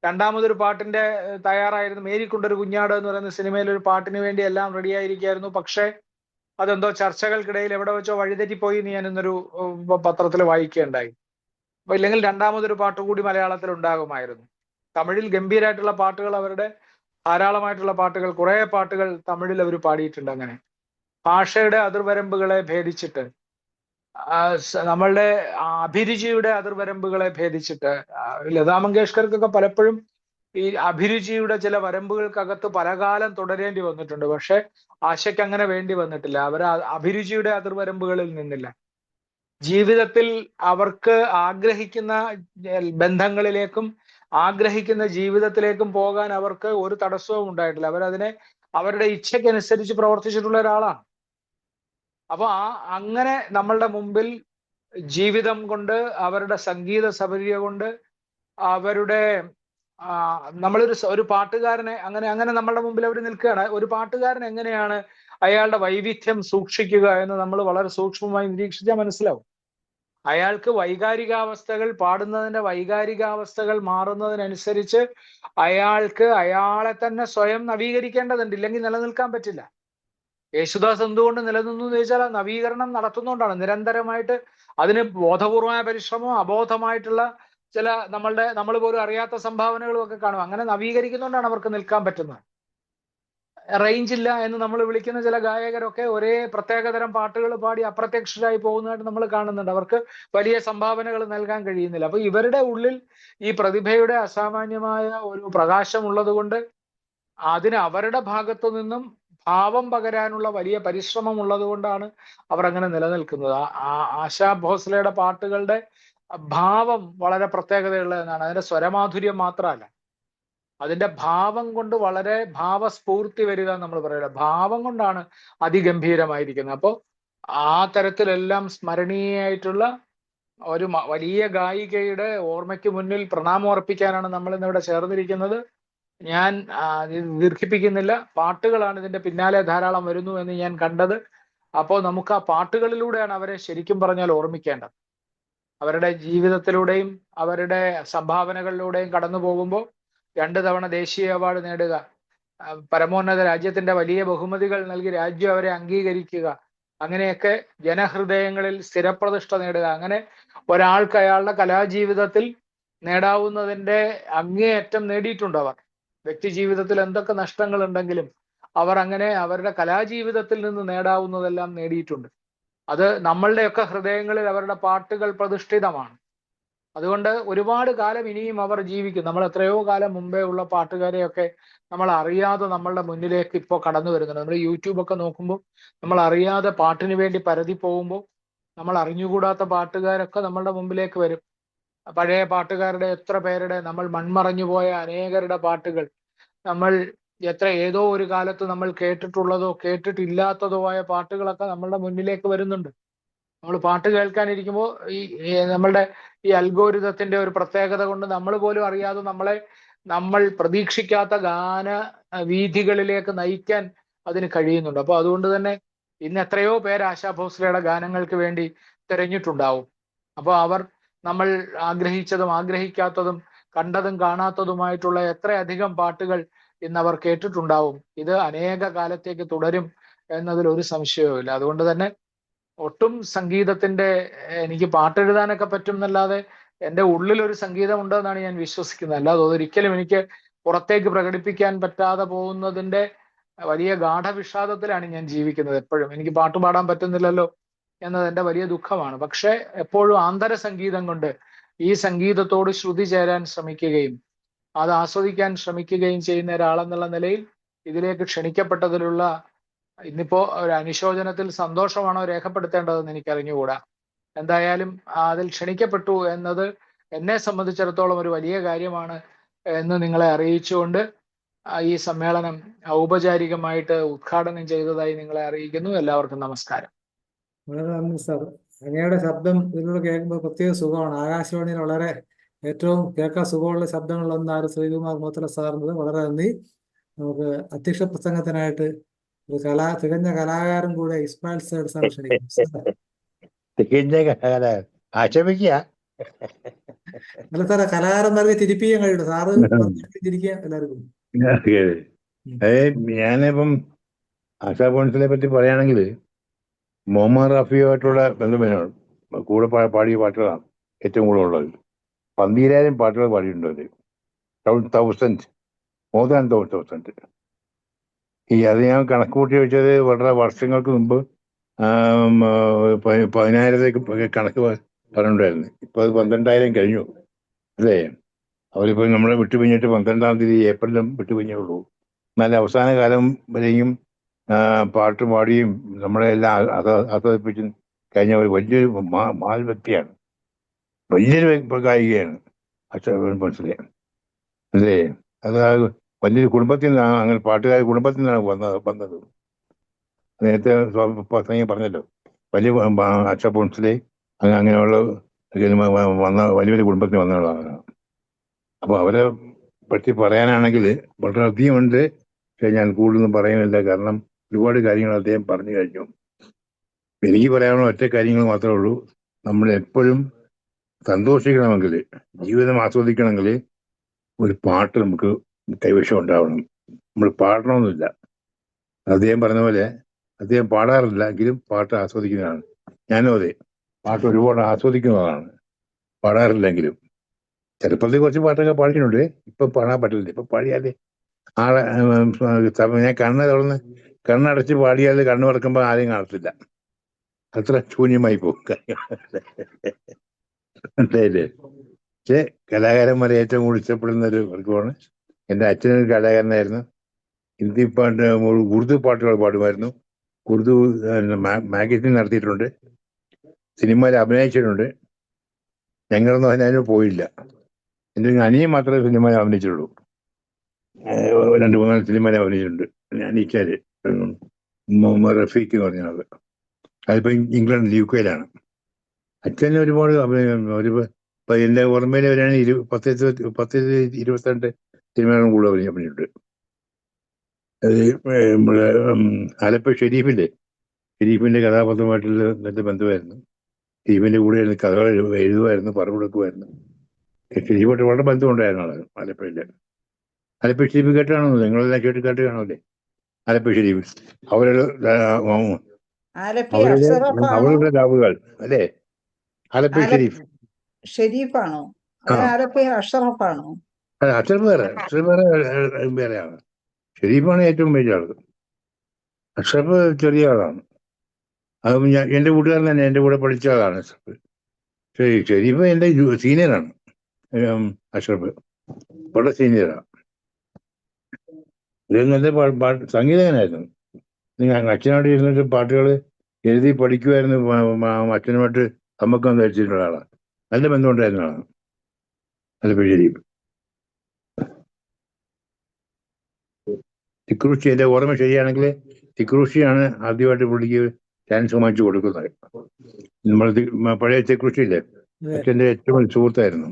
രണ്ടാമതൊരു പാട്ടിന്റെ തയ്യാറായിരുന്നു, മേരിക്കുണ്ടൊരു കുഞ്ഞാട് എന്ന് പറയുന്ന സിനിമയിൽ ഒരു പാട്ടിന് വേണ്ടി എല്ലാം റെഡിയായിരിക്കായിരുന്നു. പക്ഷേ അതെന്തോ ചർച്ചകൾക്കിടയിൽ എവിടെ വെച്ചോ വഴിതെറ്റിപ്പോയി എന്ന് ഞാൻ ഇന്നൊരു പത്രത്തിൽ വായിക്കുകയുണ്ടായി. അപ്പൊ ഇല്ലെങ്കിൽ രണ്ടാമതൊരു പാട്ട് കൂടി മലയാളത്തിൽ ഉണ്ടാകുമായിരുന്നു. തമിഴിൽ ഗംഭീരമായിട്ടുള്ള പാട്ടുകൾ, അവരുടെ ധാരാളമായിട്ടുള്ള പാട്ടുകൾ, കുറെ പാട്ടുകൾ തമിഴിൽ അവർ പാടിയിട്ടുണ്ട്. അങ്ങനെ ഭാഷയുടെ അതിർവരമ്പുകളെ ഭേദിച്ചിട്ട്, നമ്മളുടെ അഭിരുചിയുടെ അതിർവരമ്പുകളെ ഭേദിച്ചിട്ട്, ലതാ മങ്കേഷ്കർക്കൊക്കെ പലപ്പോഴും ഈ അഭിരുചിയുടെ ചില വരമ്പുകൾക്കകത്ത് പലകാലം തുടരേണ്ടി വന്നിട്ടുണ്ട്. പക്ഷെ ആശയ്ക്ക് അങ്ങനെ വേണ്ടി വന്നിട്ടില്ല. അവർ അഭിരുചിയുടെ അതിർവരമ്പുകളിൽ നിന്നില്ല. ജീവിതത്തിൽ അവർക്ക് ആഗ്രഹിക്കുന്ന ബന്ധങ്ങളിലേക്കും ആഗ്രഹിക്കുന്ന ജീവിതത്തിലേക്കും പോകാൻ അവർക്ക് ഒരു തടസ്സവും ഉണ്ടായിട്ടില്ല. അവരതിനെ അവരുടെ ഇച്ഛയ്ക്കനുസരിച്ച് പ്രവർത്തിച്ചിട്ടുള്ള ഒരാളാണ്. അപ്പൊ അങ്ങനെ നമ്മളുടെ മുമ്പിൽ ജീവിതം കൊണ്ട്, അവരുടെ സംഗീത സപര്യ കൊണ്ട്, അവരുടെ നമ്മളൊരു പാട്ടുകാരനെ അങ്ങനെ നമ്മളുടെ മുമ്പിൽ അവർ നിൽക്കുകയാണ്. ഒരു പാട്ടുകാരൻ എങ്ങനെയാണ് അയാളുടെ വൈവിധ്യം സൂക്ഷിക്കുക എന്ന് നമ്മൾ വളരെ സൂക്ഷ്മമായി നിരീക്ഷിച്ചാൽ മനസ്സിലാവും. അയാൾക്ക് വൈകാരികാവസ്ഥകൾ, പാടുന്നതിന്റെ വൈകാരികാവസ്ഥകൾ മാറുന്നതിനനുസരിച്ച് അയാൾക്ക് അയാളെ തന്നെ സ്വയം നവീകരിക്കേണ്ടതുണ്ട്, ഇല്ലെങ്കിൽ നിലനിൽക്കാൻ പറ്റില്ല. യേശുദാസ് എന്തുകൊണ്ട് നിലനിന്നു എന്ന് ചോദിച്ചാൽ ആ നവീകരണം നടത്തുന്നതുകൊണ്ടാണ്. നിരന്തരമായിട്ട് അതിന് ബോധപൂർവമായ പരിശ്രമം, അബോധമായിട്ടുള്ള ചില നമ്മൾ പോലും അറിയാത്ത സംഭാവനകളും ഒക്കെ കാണും. അങ്ങനെ നവീകരിക്കുന്നതുകൊണ്ടാണ് അവർക്ക് നിൽക്കാൻ പറ്റുന്നത്. റേഞ്ച് ഇല്ല എന്ന് നമ്മൾ വിളിക്കുന്ന ചില ഗായകരൊക്കെ ഒരേ പ്രത്യേകതരം പാട്ടുകൾ പാടി അപ്രത്യക്ഷരായി പോകുന്നതായിട്ട് നമ്മൾ കാണുന്നുണ്ട്. അവർക്ക് വലിയ സംഭാവനകൾ നൽകാൻ കഴിയുന്നില്ല. അപ്പൊ ഇവരുടെ ഉള്ളിൽ ഈ പ്രതിഭയുടെ അസാമാന്യമായ ഒരു പ്രകാശം ഉള്ളത് കൊണ്ട് അതിന് അവരുടെ ഭാഗത്തു നിന്നും ഭാവം പകരാനുള്ള വലിയ പരിശ്രമം ഉള്ളത് കൊണ്ടാണ് അവർ അങ്ങനെ നിലനിൽക്കുന്നത്. ആശാ ഭോസ്ലയുടെ പാട്ടുകളുടെ ഭാവം വളരെ പ്രത്യേകതയുള്ളതെന്നാണ്. അതിന്റെ സ്വരമാധുര്യം മാത്രമല്ല, അതിന്റെ ഭാവം കൊണ്ട് വളരെ ഭാവസ്ഫൂർത്തി വരിക നമ്മൾ പറയുന്നത്. ഭാവം കൊണ്ടാണ് അതിഗംഭീരമായിരിക്കുന്നത്. അപ്പോൾ ആ തരത്തിലെല്ലാം സ്മരണീയായിട്ടുള്ള ഒരു വലിയ ഗായികയുടെ ഓർമ്മയ്ക്ക് മുന്നിൽ പ്രണാമം അർപ്പിക്കാനാണ് നമ്മൾ ഇന്നിവിടെ ചേർന്നിരിക്കുന്നത്. ഞാൻ ദീർഘിപ്പിക്കുന്നില്ല. പാട്ടുകളാണ് ഇതിന്റെ പിന്നാലെ ധാരാളം വരുന്നു എന്ന് ഞാൻ കണ്ടത്. അപ്പോൾ നമുക്ക് ആ പാട്ടുകളിലൂടെയാണ് അവരെ ശരിക്കും പറഞ്ഞാൽ ഓർമ്മിക്കേണ്ടത്. അവരുടെ ജീവിതത്തിലൂടെയും അവരുടെ സംഭാവനകളിലൂടെയും കടന്നു പോകുമ്പോൾ 2 തവണ ദേശീയ അവാർഡ് നേടുക, പരമോന്നത രാജ്യത്തിന്റെ വലിയ ബഹുമതികൾ നൽകി രാജ്യം അവരെ അംഗീകരിക്കുക, അങ്ങനെയൊക്കെ ജനഹൃദയങ്ങളിൽ സ്ഥിരപ്രതിഷ്ഠ നേടുക, അങ്ങനെ ഒരാൾക്ക് അയാളുടെ കലാജീവിതത്തിൽ നേടാവുന്നതിന്റെ അങ്ങേയറ്റം നേടിയിട്ടുണ്ട് അവർ. വ്യക്തി ജീവിതത്തിൽ എന്തൊക്കെ നഷ്ടങ്ങൾ ഉണ്ടെങ്കിലും അവർ അങ്ങനെ അവരുടെ കലാജീവിതത്തിൽ നിന്ന് നേടാവുന്നതെല്ലാം നേടിയിട്ടുണ്ട്. അത് നമ്മളുടെയൊക്കെ ഹൃദയങ്ങളിൽ അവരുടെ പാട്ടുകൾ പ്രതിഷ്ഠിതമാണ്. അതുകൊണ്ട് ഒരുപാട് കാലം ഇനിയും അവർ ജീവിക്കും. നമ്മൾ എത്രയോ കാലം മുമ്പേ ഉള്ള പാട്ടുകാരെയൊക്കെ നമ്മൾ അറിയാതെ നമ്മളുടെ മുന്നിലേക്ക് ഇപ്പോൾ കടന്നു വരുന്നുണ്ട്. നമ്മൾ യൂട്യൂബൊക്കെ നോക്കുമ്പോൾ നമ്മൾ അറിയാതെ പാട്ടിന് വേണ്ടി പരതി പോകുമ്പോൾ നമ്മൾ അറിഞ്ഞുകൂടാത്ത പാട്ടുകാരൊക്കെ നമ്മളുടെ മുമ്പിലേക്ക് വരും. പഴയ പാട്ടുകാരുടെ എത്ര പേരുടെ, നമ്മൾ മൺമറഞ്ഞു പോയ അനേകരുടെ പാട്ടുകൾ, നമ്മൾ ഏതോ ഒരു കാലത്ത് നമ്മൾ കേട്ടിട്ടുള്ളതോ കേട്ടിട്ടില്ലാത്തതോ ആയ പാട്ടുകളൊക്കെ നമ്മളുടെ മുന്നിലേക്ക് വരുന്നുണ്ട്. നമ്മൾ പാട്ട് കേൾക്കാനിരിക്കുമ്പോൾ നമ്മളുടെ ഈ അൽഗോരിതത്തിന്റെ ഒരു പ്രത്യേകത കൊണ്ട് നമ്മൾ പോലും അറിയാതെ നമ്മൾ പ്രതീക്ഷിക്കാത്ത ഗാന വീഥികളിലേക്ക് നയിക്കാൻ അതിന് കഴിയുന്നുണ്ട്. അപ്പോൾ അതുകൊണ്ട് തന്നെ ഇന്ന് എത്രയോ പേര് ആശാ ഭോസ്ലയുടെ ഗാനങ്ങൾക്ക് വേണ്ടി തിരഞ്ഞിട്ടുണ്ടാവും. അപ്പോൾ അവർ നമ്മൾ ആഗ്രഹിച്ചതും ആഗ്രഹിക്കാത്തതും കണ്ടതും കാണാത്തതുമായിട്ടുള്ള എത്രയധികം പാട്ടുകൾ ഇന്ന് അവർ കേട്ടിട്ടുണ്ടാവും. ഇത് അനേക കാലത്തേക്ക് തുടരും എന്നതിൽ ഒരു സംശയവുമില്ല. അതുകൊണ്ട് തന്നെ ഒട്ടും സംഗീതത്തിന്റെ, എനിക്ക് പാട്ടെഴുതാനൊക്കെ പറ്റും എന്നല്ലാതെ എൻ്റെ ഉള്ളിൽ ഒരു സംഗീതം ഉണ്ടെന്നാണ് ഞാൻ വിശ്വസിക്കുന്നത്. അല്ലാതെ അതൊരിക്കലും എനിക്ക് പുറത്തേക്ക് പ്രകടിപ്പിക്കാൻ പറ്റാതെ പോകുന്നതിന്റെ വലിയ ഗാഠവിഷാദത്തിലാണ് ഞാൻ ജീവിക്കുന്നത്. എപ്പോഴും എനിക്ക് പാട്ട് പാടാൻ പറ്റുന്നില്ലല്ലോ എന്നത് എൻ്റെ വലിയ ദുഃഖമാണ്. പക്ഷെ എപ്പോഴും ആന്തര സംഗീതം കൊണ്ട് ഈ സംഗീതത്തോട് ശ്രുതി ചേരാൻ ശ്രമിക്കുകയും അത് ആസ്വദിക്കാൻ ശ്രമിക്കുകയും ചെയ്യുന്ന ഒരാളെന്നുള്ള നിലയിൽ ഇതിലേക്ക് ക്ഷണിക്കപ്പെട്ടതിലുള്ള ഇന്നിപ്പോ ഒരു അനുശോചനത്തിൽ സന്തോഷമാണോ രേഖപ്പെടുത്തേണ്ടതെന്ന് എനിക്ക് അറിഞ്ഞുകൂടാ. എന്തായാലും അതിൽ ക്ഷണിക്കപ്പെട്ടു എന്നത് എന്നെ സംബന്ധിച്ചിടത്തോളം ഒരു വലിയ കാര്യമാണ് എന്ന് നിങ്ങളെ അറിയിച്ചുകൊണ്ട് ഈ സമ്മേളനം ഔപചാരികമായിട്ട് ഉദ്ഘാടനം ചെയ്തതായി നിങ്ങളെ അറിയിക്കുന്നു. എല്ലാവർക്കും നമസ്കാരം. വളരെ നന്ദി സാർ. അങ്ങയുടെ ശബ്ദം ഇതിലൂടെ കേൾക്കുമ്പോൾ പ്രത്യേക സുഖമാണ്. ആകാശവാണിയിൽ വളരെ ഏറ്റവും കേൾക്കാൻ സുഖമുള്ള ശബ്ദങ്ങളിലൊന്നാണ് ശ്രീകുമാർ മോത്തല സാറിന് വളരെ നന്ദി. നമുക്ക് അധ്യക്ഷ പ്രസംഗത്തിനായിട്ട് ഒരു തികഞ്ഞ കലാകാരൻ കൂടെ ഇസ്മായിൽ സാർ ക്ഷണിക്കുന്നു. തികഞ്ഞ കലാകാരൻ ആക്ഷേപിക്കുക അല്ല സാറേ, കലാകാരന്മാർക്ക് ചിരിപ്പിക്കാൻ കഴിയുള്ളൂ. സാറ് ചിരിക്കാൻ എല്ലാവർക്കും. ഞാനിപ്പം ആശാ ഭോസ്ലയെ പറ്റി പറയുകയാണെങ്കിൽ മുഹമ്മദ് റാഫിയുമായിട്ടുള്ള ബന്ധമാണ്. കൂടെ പാടിയ പാട്ടുകളാണ് ഏറ്റവും കൂടുതൽ ഉള്ളത്. 12,000 പാട്ടുകൾ പാടിയിട്ടുണ്ട് അവർ. 1000 മോർ ദാൻ 1000. അത് ഞാൻ കണക്ക് കൂട്ടി വെച്ചത് വളരെ വർഷങ്ങൾക്ക് മുമ്പ് 10,000 കണക്ക് പറഞ്ഞിട്ടുണ്ടായിരുന്നു. ഇപ്പൊ അത് 12,000 കഴിഞ്ഞു അല്ലേ. അവരിപ്പോ നമ്മളെ വിട്ടുപിരിഞ്ഞിട്ട് 12-ാം തീയതി ഏപ്രിലും വിട്ടുപിരിഞ്ഞുള്ളൂ. എന്നാൽ അവസാന കാലം വരെയും പാട്ട് പാടിയും നമ്മളെ എല്ലാം ആസ്വദിപ്പിച്ചും കഴിഞ്ഞ ഒരു വലിയൊരു മഹാൻ വ്യക്തിയാണ്, വലിയൊരു ഗായികയാണ് ആശാ ഭോസ്ലെ അല്ലേ. അത് വലിയൊരു കുടുംബത്തിൽ നിന്നാണ്, അങ്ങനെ പാട്ടുകാർ കുടുംബത്തിൽ നിന്നാണ് വന്നത്. നേരത്തെ പ്രസംഗം പറഞ്ഞല്ലോ, വലിയ ആശാ ഭോസ്ലെ അങ്ങനെയുള്ള വലിയ വലിയ കുടുംബത്തിൽ വന്നതാണ്. അപ്പോൾ അവരെ പറ്റി പറയാനാണെങ്കിൽ വളരെയധികം ഉണ്ട്. പക്ഷെ ഞാൻ കൂടുതലൊന്നും പറയുന്നില്ല. കാരണം ഒരുപാട് കാര്യങ്ങൾ അദ്ദേഹം പറഞ്ഞു കഴിഞ്ഞു. എനിക്ക് പറയാനുള്ള ഒറ്റ കാര്യങ്ങൾ മാത്രമേ ഉള്ളൂ. നമ്മൾ എപ്പോഴും സന്തോഷിക്കണമെങ്കിൽ, ജീവിതം ആസ്വദിക്കണമെങ്കിൽ ഒരു പാട്ട് നമുക്ക് കൈവശം ഉണ്ടാവണം. നമ്മൾ പാടണമെന്നില്ല. അദ്ദേഹം പറഞ്ഞ പോലെ അദ്ദേഹം പാടാറില്ല, എങ്കിലും പാട്ട് ആസ്വദിക്കുന്നതാണ്. ഞാനും അതെ, പാട്ട് ഒരുപാട് ആസ്വദിക്കുന്നതാണ്, പാടാറില്ലെങ്കിലും. ചെറുപ്പത്തിൽ കുറച്ച് പാട്ടൊക്കെ പാടിയിട്ടുണ്ട്. ഇപ്പൊ പാടാൻ പറ്റില്ല. ഇപ്പൊ പാടിയാല് ആളെ ഞാൻ കണ്ണടച്ച് പാടിയാൽ കണ്ണു തുറക്കുമ്പോൾ ആരെയും കാണത്തില്ല. അത്ര ശൂന്യമായി പോകും മനസ്സിലായില്ലേ? പക്ഷെ കലാകാരന്മാരെ ഏറ്റവും കൂടുതൽ ഇഷ്ടപ്പെടുന്ന ഒരു വർഗമാണ്. എൻ്റെ അച്ഛനൊരു കലാകാരനായിരുന്നു. ഹിന്ദി പാട്ട്, ഉറുദു പാട്ടുകൾ പാടുമായിരുന്നു. ഉറുദു മാഗസിൻ നടത്തിയിട്ടുണ്ട്, സിനിമയിൽ അഭിനയിച്ചിട്ടുണ്ട്. ഞങ്ങളൊന്നും അതിനു പോയില്ല. എൻ്റെ അനിയൻ മാത്രമേ സിനിമയിൽ അഭിനയിച്ചുള്ളൂ. 2-3 സിനിമയിൽ അഭിനയിച്ചിട്ടുണ്ട്. അനീച്ചാല് മുഹമ്മദ് റഫീഖ് എന്ന് പറഞ്ഞ ആള്. അതിപ്പോ ഇംഗ്ലണ്ട് UK-യിലാണ്. അച്ഛന് ഒരുപാട് ഇപ്പൊ എന്റെ ഓർമ്മയിൽ വരികയാണെങ്കിൽ 10-22 സിനിമകളും കൂടെ അഭിനയിച്ചിട്ടുണ്ട്. അത് നമ്മുടെ ആലപ്പുഴ ഷെരീഫിന്റെ കഥാപാത്രമായിട്ടുള്ള നല്ല ബന്ധമായിരുന്നു. ഷെരീഫിന്റെ കൂടെ കഥകൾ എഴുതുമായിരുന്നു, പറഞ്ഞു കൊടുക്കുമായിരുന്നു. ഷെരീഫായിട്ട് വളരെ ബന്ധമുണ്ടായിരുന്ന ആളാണ് ആലപ്പുഴയില്. ആലപ്പുഴ ഷെരീഫ് കേട്ടാണോ? നിങ്ങളെല്ലാം കേട്ട് കാണുമല്ലേ ആലപ്പുഴ ഷെരീഫ്? അവരുടെ ലാവുകൾ അല്ലേ ആലപ്പുഴ ഷെരീഫ്? ഷെരീഫാണോ? ആ, ആലപ്പുഴ അഷറഫാണോ? അക്ഷർ വേറെയാണ്. ഷെരീഫാണ് ഏറ്റവും വലിയ ആള്. അഷ്റഫ് ചെറിയ ആളാണ്. അത് എന്റെ കൂട്ടുകാരൻ തന്നെ, എന്റെ കൂടെ പഠിച്ച ആളാണ് അഷ്റഫ്. ഷെരീഫ് എന്റെ സീനിയറാണ്. അഷ്റഫ് വളരെ സീനിയറാണ്. ഇത് നല്ല സംഗീതകനായിരുന്നു. അച്ഛനോട് ഇരുന്നിട്ട് പാട്ടുകൾ എഴുതി പഠിക്കുമായിരുന്നു. അച്ഛനുമായിട്ട് സമ്പർക്കം ധരിച്ചിട്ടുള്ള ആളാണ്. നല്ല ബന്ധമുണ്ടായിരുന്ന ആളാണ് ആലപ്പുഴ ഷെരീഫ്. തിക്രൂഷി, എന്റെ ഓർമ്മ ശരിയാണെങ്കിൽ തിക്രൂഷിയാണ് ആദ്യമായിട്ട് പുള്ളിക്ക് ചാൻസ് വാങ്ങിച്ചു കൊടുക്കുന്നത്. നമ്മൾ പഴയ തിക്രൂഷിയില്ലേ, അച്ഛൻ്റെ ഏറ്റവും വലിയ സുഹൃത്തായിരുന്നു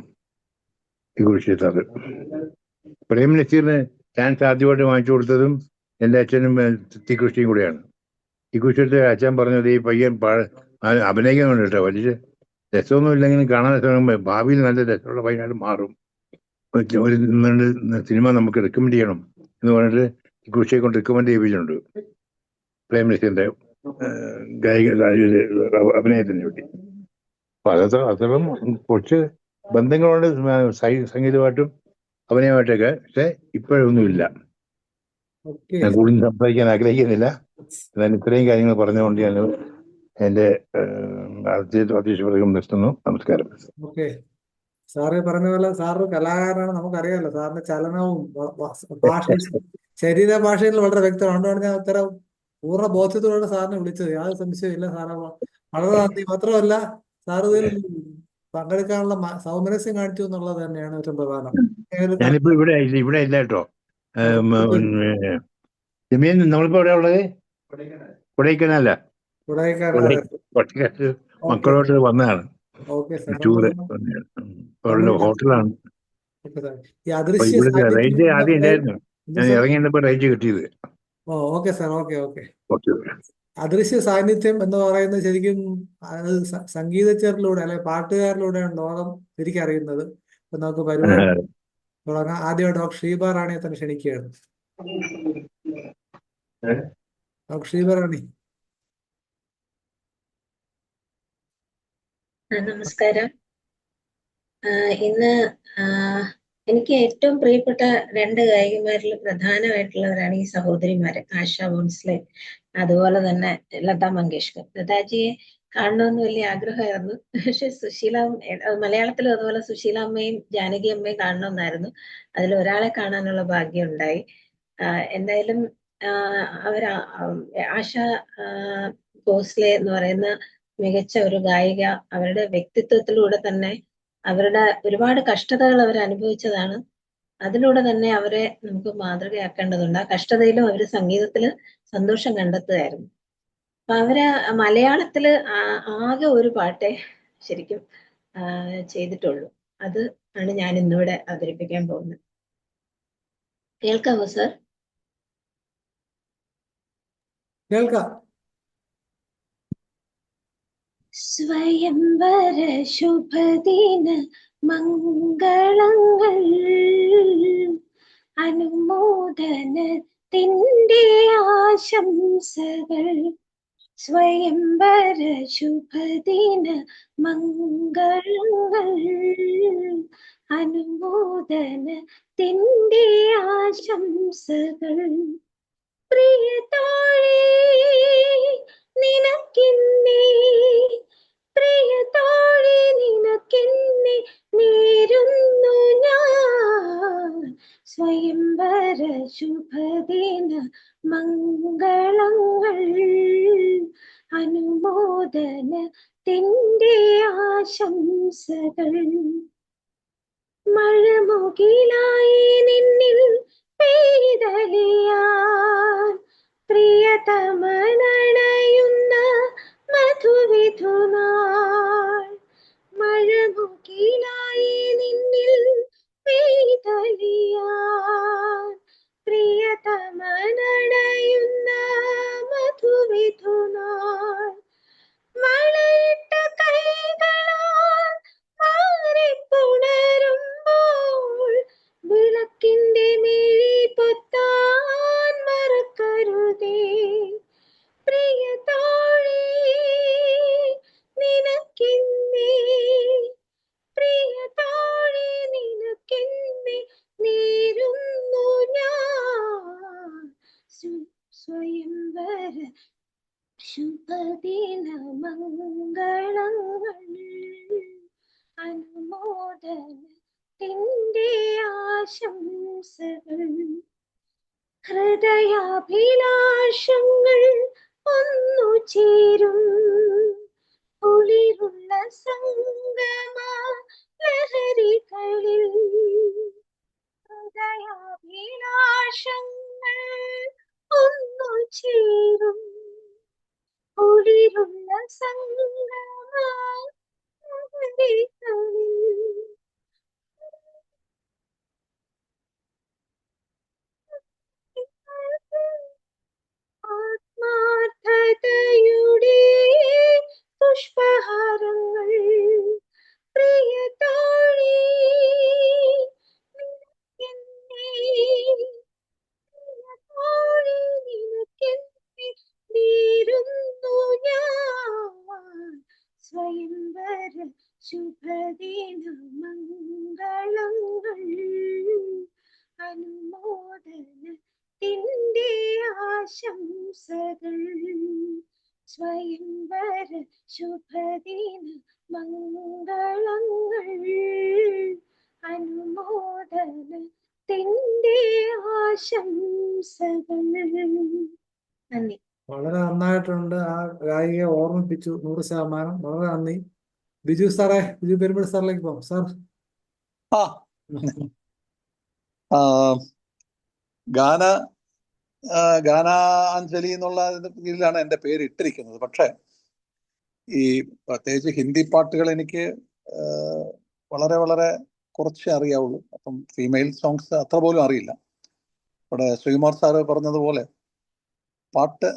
തിക്രൂഷി സാറ്. പ്രേം നസീറിന് ചാൻസ് ആദ്യമായിട്ട് വാങ്ങിച്ചു കൊടുത്തതും എൻ്റെ അച്ഛനും തിക്രൂഷിയും കൂടെയാണ്. തിക്രൂഷിയുടെ അച്ഛൻ പറഞ്ഞത്, ഈ പയ്യൻ അഭിനയിക്കുന്നുണ്ട് കേട്ടോ, വലിയ രസമൊന്നും ഇല്ലെങ്കിലും കാണാൻ രസമാകുമ്പോൾ ഭാവിയിൽ നല്ല രസമുള്ള പയ്യനായിട്ട് മാറും, ഒരു സിനിമ നമുക്ക് റെക്കമെൻഡ് ചെയ്യണം എന്ന് പറഞ്ഞിട്ട് കൃഷിയെ കൊണ്ട് റെക്കമെൻഡ് ചെയ്യിപ്പിച്ചിട്ടുണ്ട് പ്രേം നസീറിന്റെ അഭിനയത്തിന് വേണ്ടി. അപ്പൊ അത്രയും കുറച്ച് ബന്ധങ്ങളുണ്ട് സംഗീതമായിട്ടും അഭിനയമായിട്ടൊക്കെ. പക്ഷെ ഇപ്പോഴൊന്നുമില്ല. ഞാൻ കൂടുതൽ സംസാരിക്കാൻ ആഗ്രഹിക്കുന്നില്ല. എന്നാലും ഇത്രയും കാര്യങ്ങൾ പറഞ്ഞുകൊണ്ട് ഞാൻ എന്റെ അധ്യക്ഷപ്രസംഗം നിർത്തുന്നു. നമസ്കാരം. ഓക്കെ, സാറ് പറഞ്ഞ പോലെ സാറ് കലാകാരനാണ്, നമുക്കറിയാമല്ലോ. സാറിന്റെ ചലനവും ഭാഷയും ശരീര ഭാഷയിൽ വളരെ വ്യക്തമാണ്. അതുകൊണ്ടാണ് ഞാൻ ഇത്തരം പൂർണ്ണ ബോധ്യത്തോടെ സാറിനെ വിളിച്ചത്. യാതൊരു സംശയമില്ല. സാറ് വളരെ നന്ദി. മാത്രമല്ല, സാറ് ഇതിൽ പങ്കെടുക്കാനുള്ള സൗമനസ്യം കാണിച്ചു എന്നുള്ളത് തന്നെയാണ് ഏറ്റവും പ്രധാനം. ഞാനിപ്പോ ഇവിടെ ഇല്ല കേട്ടോ. നമ്മളിപ്പോ എവിടെ ഉള്ളത്? കൊടൈക്കനാല. കൊടൈക്കനാല് മക്കളോട്ട് വന്നതാണ് ടൂറ്. ഹോട്ടലാണ്. ഇവിടുത്തെ റേഞ്ച് ആദ്യം ഇല്ലായിരുന്നു. ഞാൻ ഇറങ്ങിയപ്പോ റേഞ്ച് കിട്ടിയത്. Okay sir, okay. അദൃശ്യ സാന്നിധ്യം എന്ന് പറയുന്നത് ശരിക്കും അത് സംഗീതജ്ഞരിലൂടെ അല്ലെ പാട്ടുകാരിലൂടെയാണ് ലോകം ശരിക്കും അറിയുന്നത്. അപ്പൊ നമുക്ക് പരിപാടി തുടങ്ങാം. ആദ്യം ഡോക്ടർ ഷീബ റാണിയെ തന്നെ ക്ഷണിക്കുകയാണ്. ഡോക്ടർ ഷീബ റാണി. നമസ്കാരം. ഇന്ന് എനിക്ക് ഏറ്റവും പ്രിയപ്പെട്ട 2 ഗായികമാരിൽ പ്രധാനമായിട്ടുള്ളവരാണ് ഈ സഹോദരിമാര്, ആശാ ഭോൺസ്ലെ അതുപോലെ തന്നെ ലതാ മങ്കേഷ്കർ. ലതാജിയെ കാണണമെന്ന് വലിയ ആഗ്രഹമായിരുന്നു. പക്ഷെ മലയാളത്തിലും അതുപോലെ സുശീലാമ്മയും ജാനകി അമ്മയും കാണണമെന്നായിരുന്നു. അതിൽ ഒരാളെ കാണാനുള്ള ഭാഗ്യം ഉണ്ടായി. എന്തായാലും ആശാ ഭോസ്ലെ എന്ന് പറയുന്ന മികച്ച ഒരു ഗായിക, അവരുടെ വ്യക്തിത്വത്തിലൂടെ തന്നെ അവരുടെ ഒരുപാട് കഷ്ടതകൾ അവർ അനുഭവിച്ചതാണ്. അതിലൂടെ തന്നെ അവരെ നമുക്ക് മാതൃകയാക്കേണ്ടതുണ്ട്. ആ കഷ്ടതയിലും അവര് സംഗീതത്തില് സന്തോഷം കണ്ടെത്തുകയായിരുന്നു. അപ്പൊ അവര് മലയാളത്തില് ആകെ ഒരു പാട്ടേ ശരിക്കും ചെയ്തിട്ടുള്ളൂ. അത് ആണ് ഞാൻ ഇന്നിവിടെ അവതരിപ്പിക്കാൻ പോകുന്നത്. കേൾക്കാമോ സർ? കേൾക്കാം. സ്വയംവര ശുഭദിന മംഗളങ്ങൾ അനുമോദനത്തിൻ്റെ ആശംസകൾ. സ്വയംവര ശുഭദിന മംഗളങ്ങൾ അനുമോദനത്തിൻ്റെ ആശംസകൾ. പ്രിയതോഴി നിനക്കിന്നേ, പ്രിയതോഴി നിനക്കിന്നേ നേരുന്നു ഞാൻ സ്വയംവര ശുഭദിന മംഗളങ്ങൾ അനുമോദനത്തിൻ്റെ ആശംസകൾ. മഴമുകിലായി നിന്നിൽ പെയ്തലിയാൻ പ്രിയതമനണയുന്ന മധുവിധുനാൾ. മഴമുകിലായി നിന്നിൽ പെയ്തലിയാൻ പ്രിയതമനണയുന്ന മധുവിധുനാൾ. വളയിട്ട കൈകളാൽ മാറിപ്പുണരുമ്പോൾ വിളക്കിന്റെ മിഴി പൊത്താൻ മറക്കരുതേ. പ്രിയതോഴി നിനക്കിന്നേ, പ്രിയതോഴി നിനക്കിന്നേ നേരുന്നു ഞാൻ സ്വയംവര ശുഭദിന മംഗളങ്ങൾ അനുമോദനത്തിൻ്റെ ആശംസകൾ. ഹൃദയാഭിലാഷങ്ങൾ ഒന്നു ചേരും കുളിരുള്ള സംഗമ ലഹരികളിൽ. ഹൃദയാഭിലാഷങ്ങൾ ഒന്നു ചേരും കുളിരുള്ള സംഗമ ലഹരികളിൽ. ആത്മാർത്ഥതയുടെ പുഷ്പഹാരങ്ങൾ. പ്രിയതോഴി നിനക്കെന്നേ, പ്രിയതോഴി നിനക്കെന്നേ നേരുന്നു ഞാൻ സ്വയംവര ശുഭദിന മംഗളങ്ങൾ അനുമോദനത്തിൻ്റെ ആശംസകൾ. സ്വയംവര ശുഭദിന മംഗളങ്ങൾ അനുമോദനത്തിൻ്റെ ആശംസകൾ. നന്ദി. വളരെ നന്നായിട്ടുണ്ട്. ആ ഗായികയെ ഓർമ്മിപ്പിച്ചു 100%. വളരെ നന്ദി. ബിജു സാറേ, ബിജു പെരുമ്പഴ സാറിലേക്ക് പോകാം. സാർ, ആ ആ, ഗാന ഗാനാഞ്ജലി എന്നുള്ള ഇതിലാണ് എൻ്റെ പേര് ഇട്ടിരിക്കുന്നത്. പക്ഷേ ഈ പ്രത്യേകിച്ച് ഹിന്ദി പാട്ടുകൾ എനിക്ക് വളരെ വളരെ കുറച്ചേ അറിയാവുള്ളൂ. അപ്പം ഫീമെയിൽ സോങ്സ് അത്ര പോലും അറിയില്ല. ഇവിടെ ശ്രീകുമാർ സാറ് പറഞ്ഞതുപോലെ പാട്ട്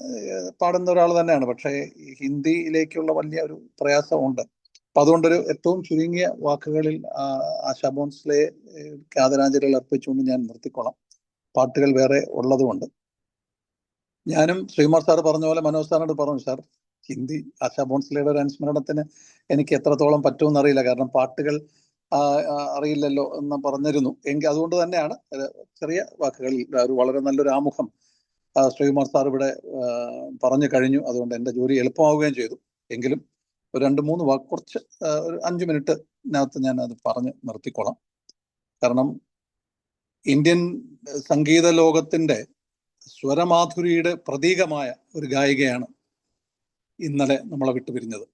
പാടുന്ന ഒരാൾ തന്നെയാണ്, പക്ഷേ ഈ ഹിന്ദിയിലേക്കുള്ള വലിയ ഒരു പ്രയാസമുണ്ട്. അപ്പൊ അതുകൊണ്ടൊരു ഏറ്റവും ചുരുങ്ങിയ വാക്കുകളിൽ ആശാ ഭോൺസ്ലെ ആദരാഞ്ജലികൾ അർപ്പിച്ചുകൊണ്ട് ഞാൻ നിർത്തിക്കൊള്ളാം. പാട്ടുകൾ വേറെ ഉള്ളതുകൊണ്ട് ഞാനും ശ്രീകുമാർ സാർ പറഞ്ഞ പോലെ മനോജ് സാറിനോട് പറഞ്ഞു, സാർ ഹിന്ദി ആശാ ഭോൺസ്ലെയുടെ ഒരു അനുസ്മരണത്തിന് എനിക്ക് എത്രത്തോളം പറ്റുമെന്ന് അറിയില്ല, കാരണം പാട്ടുകൾ അറിയില്ലല്ലോ എന്ന് പറഞ്ഞിരുന്നു. എങ്കിൽ അതുകൊണ്ട് തന്നെയാണ് ചെറിയ വാക്കുകളിൽ ഒരു വളരെ നല്ലൊരു ആമുഖം ശ്രീകുമാർ സാർ ഇവിടെ പറഞ്ഞു കഴിഞ്ഞു. അതുകൊണ്ട് എൻ്റെ ജോലി എളുപ്പമാവുകയും ചെയ്തു. എങ്കിലും ഒരു 2-3 വാക്ക് കുറച്ച് ഒരു 5 മിനിറ്റിനകത്ത് ഞാൻ അത് പറഞ്ഞ് നിർത്തിക്കോളാം. കാരണം ഇന്ത്യൻ സംഗീത ലോകത്തിൻ്റെ സ്വരമാധുരിയുടെ പ്രതീകമായ ഒരു ഗായികയാണ് ഇന്നലെ നമ്മളെ വിട്ടുപിരിഞ്ഞത്.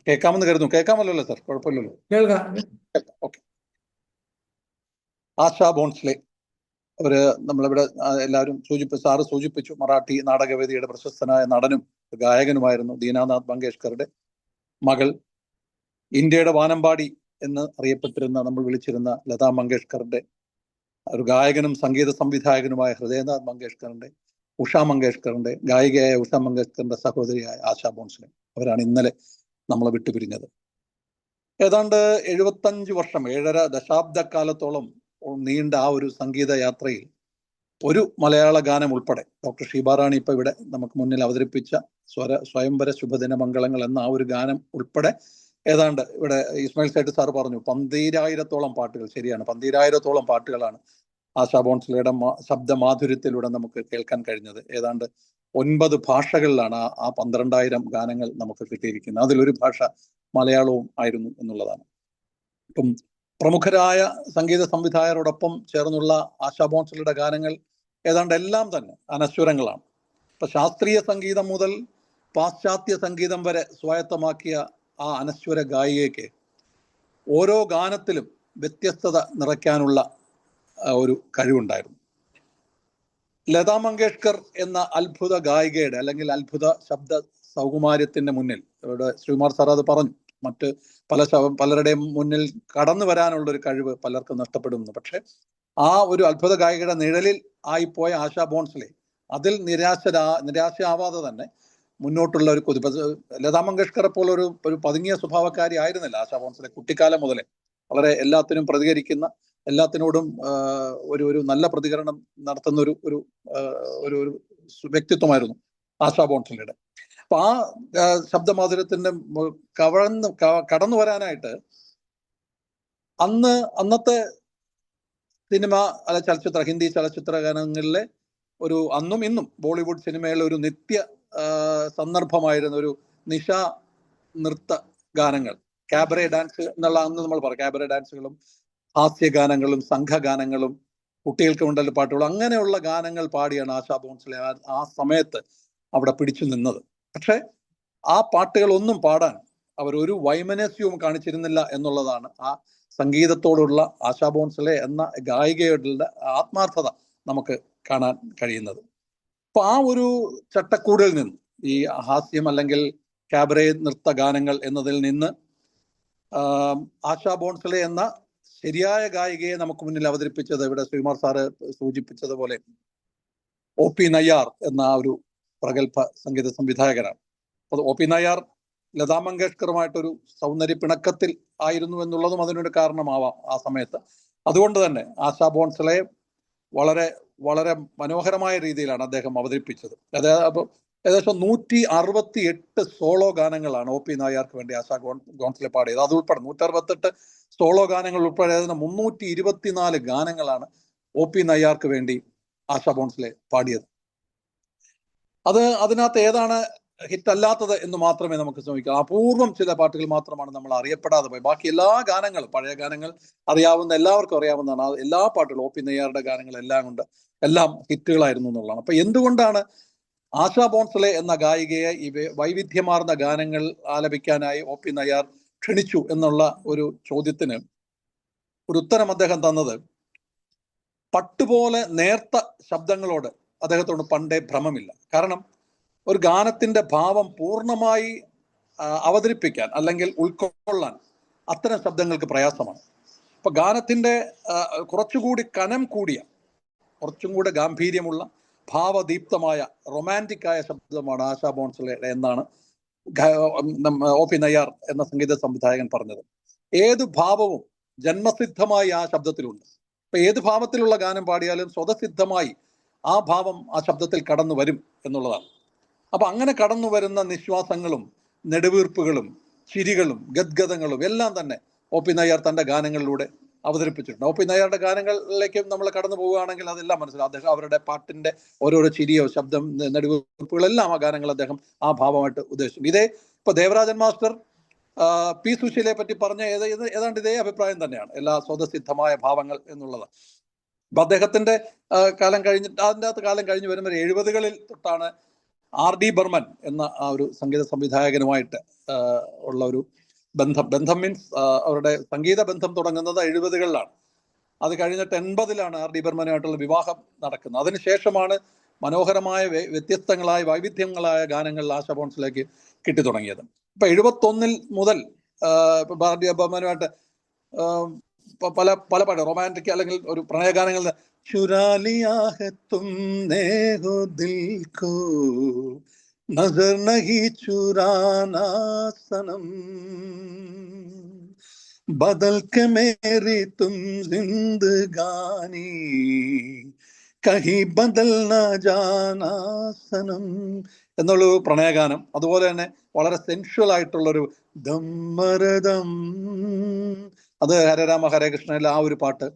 കേൾക്കാമെന്ന് കരുതുന്നു. കേൾക്കാമല്ലോ അല്ലേ സാർ? കുഴപ്പമില്ലല്ലോ. കേൾക്കാം. ഓക്കെ. ആശാ ഭോൺസ്ലെ അവര് നമ്മളിവിടെ എല്ലാവരും സാറ് സൂചിപ്പിച്ചു, മറാഠി നാടകവേദിയുടെ പ്രശസ്തനായ നടനും ഗായകനുമായിരുന്നു. ദീനാനാഥ് മങ്കേഷ്കറുടെ മകൾ, ഇന്ത്യയുടെ വാനമ്പാടി എന്ന് അറിയപ്പെട്ടിരുന്ന, നമ്മൾ വിളിച്ചിരുന്ന ലതാ മങ്കേഷ്കറിന്റെ ഒരു ഗായകനും സംഗീത സംവിധായകനുമായ ഹൃദയനാഥ് മങ്കേഷ്കറിന്റെ ഉഷാ മങ്കേഷ്കറിന്റെ ഗായികയായ ഉഷാ മങ്കേഷ്കറിന്റെ സഹോദരിയായ ആശാ ഭോൺസ്ലെ. അവരാണ് ഇന്നലെ നമ്മളെ വിട്ടുപിരിഞ്ഞത്. ഏതാണ്ട് 75 വർഷം, 7.5 ദശാബ്ദക്കാലത്തോളം നീണ്ട ആ ഒരു സംഗീത യാത്രയിൽ ഒരു മലയാള ഗാനം ഉൾപ്പെടെ ഡോക്ടർ ഷീബാറാണി ഇപ്പൊ ഇവിടെ നമുക്ക് മുന്നിൽ അവതരിപ്പിച്ച സ്വയംവര ശുഭദിന മംഗളങ്ങൾ എന്ന ആ ഒരു ഗാനം ഉൾപ്പെടെ ഏതാണ്ട് ഇവിടെ ഇസ്മായിൽ സൈഡ് സാർ പറഞ്ഞു 12,000-ഓളം പാട്ടുകൾ. ശരിയാണ്, 12,000-ഓളം പാട്ടുകളാണ് ആശാ ഭോൺസ്ലെയുടെ ശബ്ദമാധുര്യത്തിലൂടെ നമുക്ക് കേൾക്കാൻ കഴിഞ്ഞത്. ഏതാണ്ട് 9 ഭാഷകളിലാണ് ആ 12,000 ഗാനങ്ങൾ നമുക്ക് കിട്ടിയിരിക്കുന്നത്. അതിലൊരു ഭാഷ മലയാളവും ആയിരുന്നു എന്നുള്ളതാണ്. ഇപ്പം പ്രമുഖരായ സംഗീത സംവിധായകരോടൊപ്പം ചേർന്നുള്ള ആശാ ഭോൺസ്ലെയുടെ ഗാനങ്ങൾ ഏതാണ്ട് എല്ലാം തന്നെ അനശ്വരങ്ങളാണ്. ഇപ്പൊ ശാസ്ത്രീയ സംഗീതം മുതൽ പാശ്ചാത്യ സംഗീതം വരെ സ്വായത്തമാക്കിയ ആ അനശ്വര ഗായികയ്ക്ക് ഓരോ ഗാനത്തിലും വ്യത്യസ്തത നിറയ്ക്കാനുള്ള ഒരു കഴിവുണ്ടായിരുന്നു. ലതാ മങ്കേഷ്കർ എന്ന അത്ഭുത ഗായികയുടെ അല്ലെങ്കിൽ അത്ഭുത ശബ്ദ സൗകുമാര്യത്തിന്റെ മുന്നിൽ, ഇവിടെ ശ്രീകുമാർ സാർ അത് പറഞ്ഞു, മറ്റ് പലരുടെയും മുന്നിൽ കടന്നു വരാനുള്ള ഒരു കഴിവ് പലർക്കും നഷ്ടപ്പെടുന്നു. പക്ഷെ ആ ഒരു അത്ഭുത ഗായികയുടെ നിഴലിൽ ആയിപ്പോയ ആശാ ഭോൺസ്ലെ അതിൽ നിരാശയാവാതെ തന്നെ മുന്നോട്ടുള്ള ഒരു കുതിപ്പ്. ലതാ മങ്കേഷ്കറെ പോലെ ഒരു പതുങ്ങിയ സ്വഭാവക്കാരി ആയിരുന്നില്ല ആശാ ഭോൺസ്ലെ. കുട്ടിക്കാലം മുതലേ വളരെ എല്ലാത്തിനും പ്രതികരിക്കുന്ന, എല്ലാത്തിനോടും ഒരു നല്ല പ്രതികരണം നടത്തുന്ന ഒരു വ്യക്തിത്വമായിരുന്നു ആശാ ഭോൺസ്ലെയുടെ. അപ്പൊ ആ ശബ്ദമാധുര്യത്തിന്റെ കടന്നു വരാനായിട്ട് അന്നത്തെ സിനിമ അല്ല ചലച്ചിത്ര, ഹിന്ദി ചലച്ചിത്ര ഗാനങ്ങളിലെ അന്നും ഇന്നും ബോളിവുഡ് സിനിമയിലെ ഒരു നിത്യ സന്ദർഭമായിരുന്ന ഒരു നിശാ നൃത്ത ഗാനങ്ങൾ, കാബറെ ഡാൻസ് എന്നുള്ള അന്ന് നമ്മൾ പറയും, കാബറെ ഡാൻസുകളും ഹാസ്യഗാനങ്ങളും സംഘഗാനങ്ങളും കുട്ടികൾക്ക് ഉണ്ടല്ലോ പാട്ടുകളും, അങ്ങനെയുള്ള ഗാനങ്ങൾ പാടിയാണ് ആശാ ഭോൺസ്ലെ ആ സമയത്ത് അവിടെ പിടിച്ചു നിന്നത്. പക്ഷെ ആ പാട്ടുകൾ ഒന്നും പാടാൻ അവർ ഒരു വൈമനസ്യവും കാണിച്ചിരുന്നില്ല എന്നുള്ളതാണ് ആ സംഗീതത്തോടുള്ള ആശാ ഭോൺസ്ലെ എന്ന ഗായികയുടെ ആത്മാർത്ഥത നമുക്ക് കാണാൻ കഴിയുന്നത്. അപ്പൊ ആ ഒരു ചട്ടക്കൂടിൽ നിന്ന്, ഈ ഹാസ്യം അല്ലെങ്കിൽ കാബറെ നൃത്ത ഗാനങ്ങൾ എന്നതിൽ നിന്ന് ആശാ ഭോൺസ്ലെ എന്ന ശരിയായ ഗായികയെ നമുക്ക് മുന്നിൽ അവതരിപ്പിച്ചത് ഇവിടെ ശ്രീകുമാർ സാറ് സൂചിപ്പിച്ചതുപോലെ OP നയ്യാർ എന്ന ആ ഒരു പ്രഗത്ഭ സംഗീത സംവിധായകനാണ്. അത് OP നയ്യാർ ലതാ മങ്കേഷ്കറുമായിട്ടൊരു സൗന്ദര്യ പിണക്കത്തിൽ ആയിരുന്നു എന്നുള്ളതും അതിനൊരു കാരണമാവാം ആ സമയത്ത്. അതുകൊണ്ട് തന്നെ ആശാ ഭോൺസ്ലെ വളരെ വളരെ മനോഹരമായ രീതിയിലാണ് അദ്ദേഹം അവതരിപ്പിച്ചത്. അതായത് ഏകദേശം 168 സോളോ ഗാനങ്ങളാണ് OP നയ്യാർക്ക് വേണ്ടി ആശാ ഭോൺസ്ലെ പാടിയത്. അത് ഉൾപ്പെടെ 168 സോളോ ഗാനങ്ങൾ ഉൾപ്പെടെ 324 ഗാനങ്ങളാണ് OP നയ്യാർക്ക് വേണ്ടി ആശാ ഭോൺസ്ലെ പാടിയത്. അതിനകത്ത് ഏതാണ് ഹിറ്റ് അല്ലാത്തത് എന്ന് മാത്രമേ നമുക്ക് ശ്രമിക്കാം. അപൂർവം ചില പാട്ടുകൾ മാത്രമാണ് നമ്മൾ അറിയപ്പെടാതെ പോയി. ബാക്കി എല്ലാ ഗാനങ്ങളും, പഴയ ഗാനങ്ങൾ അറിയാവുന്ന എല്ലാവർക്കും അറിയാവുന്നതാണ്. എല്ലാ പാട്ടുകളും OP നയ്യാറുടെ ഗാനങ്ങൾ എല്ലാം ഹിറ്റുകളായിരുന്നു എന്നുള്ളതാണ്. അപ്പൊ എന്തുകൊണ്ടാണ് ആശാ ഭോൺസ്ലെ എന്ന ഗായികയെ ഈ വൈവിധ്യമാർന്ന ഗാനങ്ങൾ ആലപിക്കാനായി OP നയ്യാർ ക്ഷണിച്ചു എന്നുള്ള ഒരു ചോദ്യത്തിന് ഒരു ഉത്തരം അദ്ദേഹം തന്നത്, പട്ടുപോലെ നേർത്ത ശബ്ദങ്ങളോട് അദ്ദേഹത്തോട് പണ്ടേ ഭ്രമമില്ല. കാരണം ഒരു ഗാനത്തിന്റെ ഭാവം പൂർണ്ണമായി അവതരിപ്പിക്കാൻ അല്ലെങ്കിൽ ഉൾക്കൊള്ളാൻ അത്തരം ശബ്ദങ്ങൾക്ക് പ്രയാസമാണ്. അപ്പൊ ഗാനത്തിന്റെ കുറച്ചുകൂടി കനം കൂടിയ, കുറച്ചും കൂടെ ഗാംഭീര്യമുള്ള, ഭാവദീപ്തമായ, റൊമാൻറ്റിക് ആയ ശബ്ദമാണ് ആശാ ഭോൺസ്ലെ എന്നാണ് OP നയ്യാർ എന്ന സംഗീത സംവിധായകൻ പറഞ്ഞത്. ഏത് ഭാവവും ജന്മസിദ്ധമായി ആ ശബ്ദത്തിലുണ്ട്. അപ്പൊ ഏത് ഭാവത്തിലുള്ള ഗാനം പാടിയാലും സ്വതസിദ്ധമായി ആ ഭാവം ആ ശബ്ദത്തിൽ കടന്നു വരും എന്നുള്ളതാണ്. അപ്പൊ അങ്ങനെ കടന്നു വരുന്ന നിശ്വാസങ്ങളും നെടുവീർപ്പുകളും ചിരികളും ഗദ്ഗതങ്ങളും എല്ലാം തന്നെ OP നയ്യാർ തന്റെ ഗാനങ്ങളിലൂടെ അവതരിപ്പിച്ചിട്ടുണ്ട്. OP നയ്യാറുടെ ഗാനങ്ങളിലേക്ക് നമ്മൾ കടന്നു പോവുകയാണെങ്കിൽ അതെല്ലാം മനസ്സിലാവും. അദ്ദേഹം അവരുടെ പാട്ടിന്റെ ഓരോരോ ചിരിയോ ശബ്ദം നെടുവീർപ്പുകളെല്ലാം ആ ഗാനങ്ങൾ അദ്ദേഹം ആ ഭാവമായിട്ട് ഉദ്ദേശിച്ചു. ഇതേ ഇപ്പൊ ദേവരാജൻ മാസ്റ്റർ P സുശീലയെ പറ്റി പറഞ്ഞ ഏതാണ്ട് ഇതേ അഭിപ്രായം തന്നെയാണ്, എല്ലാ സ്വതസിദ്ധമായ ഭാവങ്ങൾ എന്നുള്ളത്. അപ്പൊ അദ്ദേഹത്തിന്റെ കാലം കഴിഞ്ഞ് വരുന്ന 70കളിൽ തൊട്ടാണ് RD ബർമൻ എന്ന ആ ഒരു സംഗീത സംവിധായകനുമായിട്ട് ഉള്ള ഒരു ബന്ധം മീൻസ് അവരുടെ സംഗീത ബന്ധം തുടങ്ങുന്നത് 70കളിലാണ്. അത് കഴിഞ്ഞിട്ട് 80ലാണ് RD ബർമനുമായിട്ടുള്ള വിവാഹം നടക്കുന്നത്. അതിനുശേഷമാണ് മനോഹരമായ വ്യത്യസ്തങ്ങളായ വൈവിധ്യങ്ങളായ ഗാനങ്ങൾ ആശാ ഭോൺസ്ലേക്ക് കിട്ടി തുടങ്ങിയത്. ഇപ്പൊ 71 മുതൽ RD ബർമനുമായിട്ട് പല പല പാട്ട് റൊമാൻറ്റിക് അല്ലെങ്കിൽ ഒരു പ്രണയഗാനങ്ങളിൽ ചുരാലിയാ ഹെ തുംനെ ഹോ ദിൽ കോ നസർ നഹി ചുരാനാ സനം ബദൽ കെ മേരി തും ജിന്ദഗാനി കഹി ബദൽ ന ജാനാ സനം എന്നുള്ള പ്രണയഗാനം. അതുപോലെ തന്നെ വളരെ സെൻഷ്വൽ ആയിട്ടുള്ളൊരു ദമ്മരദം, അത് ഹരരാമ ഹരേ കൃഷ്ണയിലെ ആ ഒരു പാട്ട്.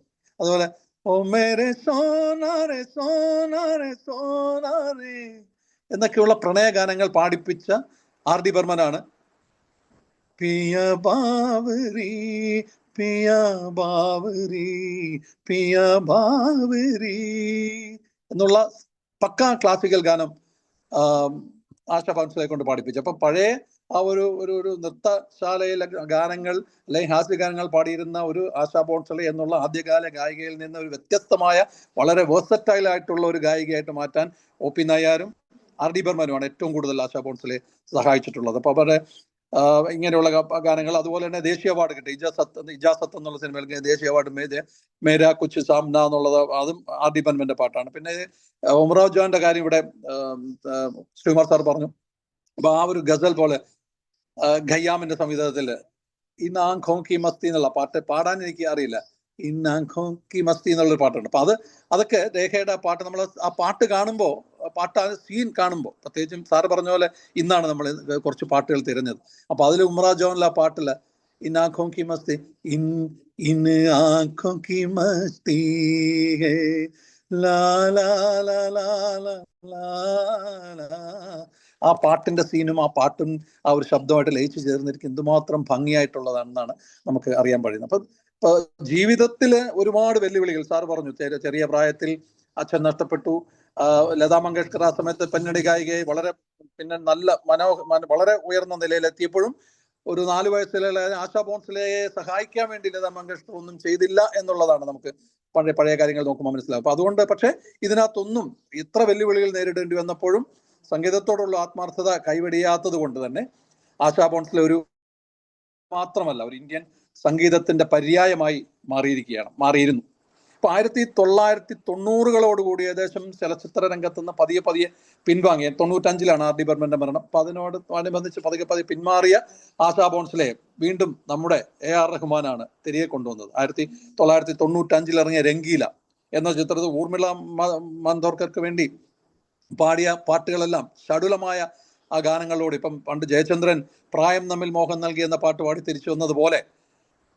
അതുപോലെ ഓ മേരെ സോനാരെ സോനാരെ സോനാരെ എന്നൊക്കെയുള്ള പ്രണയഗാനങ്ങൾ പാടിപ്പിച്ച R.D. ബർമനാണ് പിയ ബാവരി പിയ ബാവരി പിയ ബാവരി എന്നുള്ള പക്കാ ക്ലാസിക്കൽ ഗാനം ആശാ ഭോൺസ്ലെ കൊണ്ട് പാടിപ്പിച്ചു. അപ്പൊ പഴയ ആ ഒരു ഒരു നൃത്തശാലയിലെ ഗാനങ്ങൾ അല്ലെങ്കിൽ ഹാസ്യഗാനങ്ങൾ പാടിയിരുന്ന ഒരു ആശാ ഭോൺസ്ലെ എന്നുള്ള ആദ്യകാല ഗായികയിൽ നിന്ന് ഒരു വ്യത്യസ്തമായ വളരെ വേഴ്സറ്റൈൽ ആയിട്ടുള്ള ഒരു ഗായികയായിട്ട് മാറ്റാൻ O.P. നയ്യാരും R.D. ബർമനുമാണ് ഏറ്റവും കൂടുതൽ ആശാ ഭോൺസ്ലെ സഹായിച്ചിട്ടുള്ളത്. അപ്പൊ അവരുടെ ഇങ്ങനെയുള്ള ഗാനങ്ങൾ, അതുപോലെ തന്നെ ദേശീയ അവാർഡ് കിട്ടി. ഇജാസത്ത് എന്നുള്ള സിനിമയിൽ ദേശീയ അവാർഡ് മേരാ കുച്ച് സാംന എന്നുള്ളത് അതും R.D. ബർമന്റെ പാട്ടാണ്. പിന്നെ ഉമറാവ് ജാന്റെ കാര്യം ഇവിടെ ശ്രീകുമാർ സാർ പറഞ്ഞു. അപ്പൊ ആ ഒരു ഗസൽ പോലെ ഖയ്യാമിന്റെ സംഗീതത്തില് ഇൻ ആംഖോं की മസ്തി എന്നുള്ള പാട്ട് പാടാൻ എനിക്ക് അറിയില്ല. ഇൻ ആംഖോं की മസ്തി എന്നുള്ളൊരു പാട്ടുണ്ട്. അപ്പൊ അതൊക്കെ രേഖയുടെ പാട്ട് നമ്മൾ ആ പാട്ട് കാണുമ്പോൾ സീൻ കാണുമ്പോൾ, പ്രത്യേകിച്ചും സാറ് പറഞ്ഞ പോലെ ഇന്നാണ് നമ്മൾ കുറച്ച് പാട്ടുകൾ തിരഞ്ഞത്. അപ്പൊ അതിൽ ഉമ്രാ ജോണിലെ ആ പാട്ടില് ഇൻ ആംഖോं की മസ്തി ഇൻ ആംഖോं की മസ്തി ഹേ ലാ ലാ ലാ ലാ ലാ ലാ, ആ പാട്ടിന്റെ സീനും ആ പാട്ടും ആ ഒരു ശബ്ദമായിട്ട് ലയിച്ചു ചേർന്നിരിക്കും എന്തുമാത്രം ഭംഗിയായിട്ടുള്ളതാണെന്നാണ് നമുക്ക് അറിയാൻ കഴിയുന്നത്. അപ്പൊ ജീവിതത്തില് ഒരുപാട് വെല്ലുവിളികൾ സാറ് പറഞ്ഞു. ചെറിയ പ്രായത്തിൽ അച്ഛൻ നഷ്ടപ്പെട്ടു. ലതാ മങ്കേഷ്കർ ആ സമയത്ത് പിന്നണി ഗായികയെ പിന്നെ വളരെ ഉയർന്ന നിലയിലെത്തിയപ്പോഴും ഒരു 4 വയസ്സിലെ ആശാ ഭോൺസ്ലെയെ സഹായിക്കാൻ വേണ്ടി ലതാ മങ്കേഷ്കർ ഒന്നും ചെയ്തില്ല എന്നുള്ളതാണ് നമുക്ക് പഴയ കാര്യങ്ങൾ നോക്കുമ്പോൾ മനസ്സിലാവും. അപ്പൊ അതുകൊണ്ട് പക്ഷെ ഇതിനകത്തൊന്നും ഇത്ര വെല്ലുവിളികൾ നേരിടേണ്ടി വന്നപ്പോഴും സംഗീതത്തോടുള്ള ആത്മാർത്ഥത കൈവെടിയാത്തത് കൊണ്ട് തന്നെ ആശാ ഭോൺസ്ലെ മാത്രമല്ല ഒരു ഇന്ത്യൻ സംഗീതത്തിന്റെ പര്യായമായി മാറിയിരുന്നു. ഇപ്പൊ 1990കളോടുകൂടി ഏകദേശം ചലച്ചിത്ര രംഗത്ത് നിന്ന് പതിയെ പിൻവാങ്ങിയ 95ലാണ് R.D. ബർമന്റെ മരണം. അപ്പൊ അതിനോടനുബന്ധിച്ച് പതിയെ പിന്മാറിയ ആശാ ഭോൺസ്ലെ വീണ്ടും നമ്മുടെ A.R. റഹ്മാനാണ് തിരികെ കൊണ്ടുവന്നത്. 1995 ഇറങ്ങിയ രംഗീല എന്ന ചിത്രത്തിൽ ഊർമിള മാൻഡോർക്കർക്ക് വേണ്ടി പാടിയ പാട്ടുകളെല്ലാം ഷഡുലമായ ആ ഗാനങ്ങളോട്, ഇപ്പം പണ്ട് ജയചന്ദ്രൻ പ്രായം നമ്മിൽ മോഹം നൽകി എന്ന പാട്ട് പാടി തിരിച്ചു വന്നതുപോലെ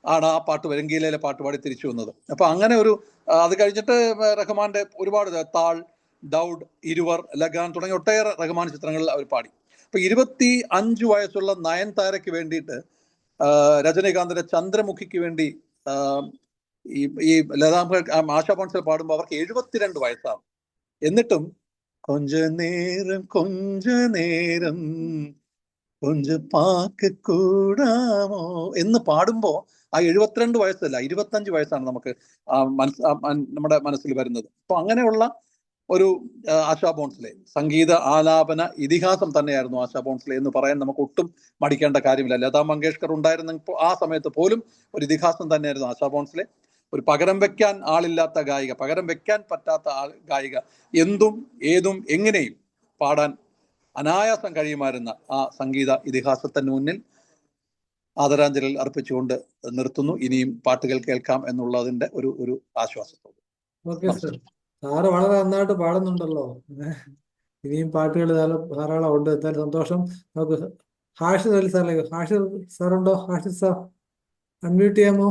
ആണ് ആ പാട്ട് രംഗീലയിലെ പാട്ട് പാടി തിരിച്ചു വന്നത്. അപ്പൊ അങ്ങനെ അത് കഴിഞ്ഞിട്ട് റഹ്മാന്റെ ഒരുപാട് താൾ, ദൗഡ്, ഇരുവർ, ലഗാൻ തുടങ്ങിയ ഒട്ടേറെ റഹ്മാൻ ചിത്രങ്ങളിൽ അവർ പാടി. അപ്പൊ 25 വയസ്സുള്ള നയൻതാരയ്ക്ക് വേണ്ടിയിട്ട് രജനീകാന്തിന്റെ ചന്ദ്രമുഖിക്ക് വേണ്ടി ഈ ലതാ ആശാ ഭോൺസ്ലെ പാടുമ്പോൾ അവർക്ക് 72 വയസ്സാണ്. എന്നിട്ടും கொஞ்ச நேரம் கொஞ்ச പാക്ക് കൂടാമോ എന്ന് പാടുമ്പോ ആ 72 വയസ്സല്ല 25 വയസ്സാണ് നമുക്ക് നമ്മുടെ മനസ്സിൽ വരുന്നത്. അപ്പൊ അങ്ങനെയുള്ള ഒരു ആശാ ഭോൺസ്ലെ സംഗീത ആലാപന ഇതിഹാസം തന്നെയായിരുന്നു ആശാ ഭോൺസ്ലെ എന്ന് പറയാൻ നമുക്ക് ഒട്ടും മടിക്കേണ്ട കാര്യമില്ല. ലതാ മങ്കേഷ്കർ ഉണ്ടായിരുന്ന ആ സമയത്ത് പോലും ഒരു ഇതിഹാസം തന്നെയായിരുന്നു ആശാ ഭോൺസ്ലെ. ഒരു പകരം വെക്കാൻ ആളില്ലാത്ത ഗായിക, പകരം വെക്കാൻ പറ്റാത്ത ഗായിക, എന്തും ഏതും എങ്ങനെയും പാടാൻ അനായാസം കഴിയുമായിരുന്ന ആ സംഗീത ഇതിഹാസത്തിന് മുന്നിൽ ആദരാഞ്ജലികൾ അർപ്പിച്ചുകൊണ്ട് നിർത്തുന്നു. ഇനിയും പാട്ടുകൾ കേൾക്കാം എന്നുള്ളതിന്റെ ഒരു ആശ്വാസത്തോടെ. ഓക്കെ സർ, സാറ് വളരെ നന്നായിട്ട് പാടുന്നുണ്ടല്ലോ. ഇനിയും പാട്ടുകൾ ധാരാളം ഉണ്ട്. എന്തായാലും സന്തോഷം. നമുക്ക് ഹാഷിദ് സാറിലേക്ക്. ഹാഷിദ് സാറുണ്ടോ? ഹാഷിദ് സാർ അൺമ്യൂട്ട് ചെയ്യാമോ?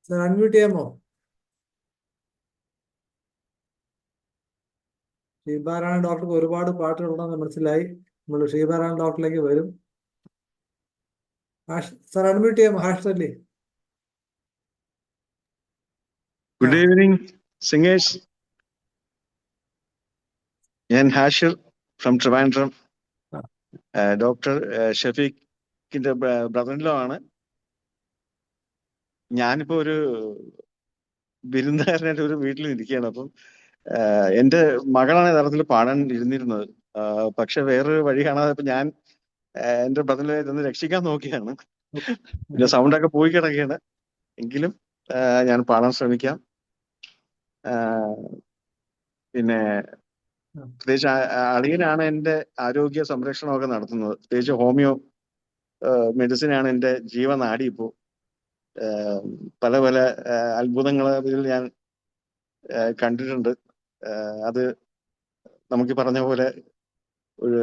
സാർ അൺമ്യൂട്ട് ചെയ്യാമോ? ഷീബാരായണ ഡോക്ടർക്ക് ഒരുപാട് പാട്ടുകളുണ്ടെന്ന് മനസ്സിലായി. നമ്മൾ ഷീബാരായണ ഡോക്ടറിലേക്ക് വരും. സാർ അൺമ്യൂട്ട് ചെയ്യാമോ? ഹാഷിദ് അല്ലേ? Good evening singers. ഞാൻ ഹാഷിർ ഫ്രം ട്രിവാൻഡ്രം. ഡോക്ടർ ഷഫീഖിന്റെ ബ്രദറിൻലോ ആണ്. ഞാനിപ്പോ ഒരു വിരുന്നുകാരനായിട്ട് ഒരു വീട്ടിൽ ഇരിക്കുകയാണ്. അപ്പം എന്റെ മകളാണ് യഥാർത്ഥത്തിൽ പാടാൻ ഇരുന്നിരുന്നത്. പക്ഷെ വേറൊരു വഴി കാണാതെ ഇപ്പൊ ഞാൻ എന്റെ ബ്രദറിനെ ഇതൊന്ന് രക്ഷിക്കാൻ നോക്കിയാണ്. പിന്നെ സൗണ്ടൊക്കെ പോയി കിടക്കുകയാണ്. എങ്കിലും ഞാൻ പാടാൻ ശ്രമിക്കാം. പിന്നെ പ്രത്യേകിച്ച് അളിയനാണ് എന്റെ ആരോഗ്യ സംരക്ഷണമൊക്കെ നടത്തുന്നത്. പ്രത്യേകിച്ച് ഹോമിയോ മെഡിസിനാണ് എന്റെ ജീവനാടി. ഇപ്പോ പല പല അത്ഭുതങ്ങൾ അതിൽ ഞാൻ കണ്ടിട്ടുണ്ട്. അത് നമുക്ക് പറഞ്ഞ പോലെ ഒരു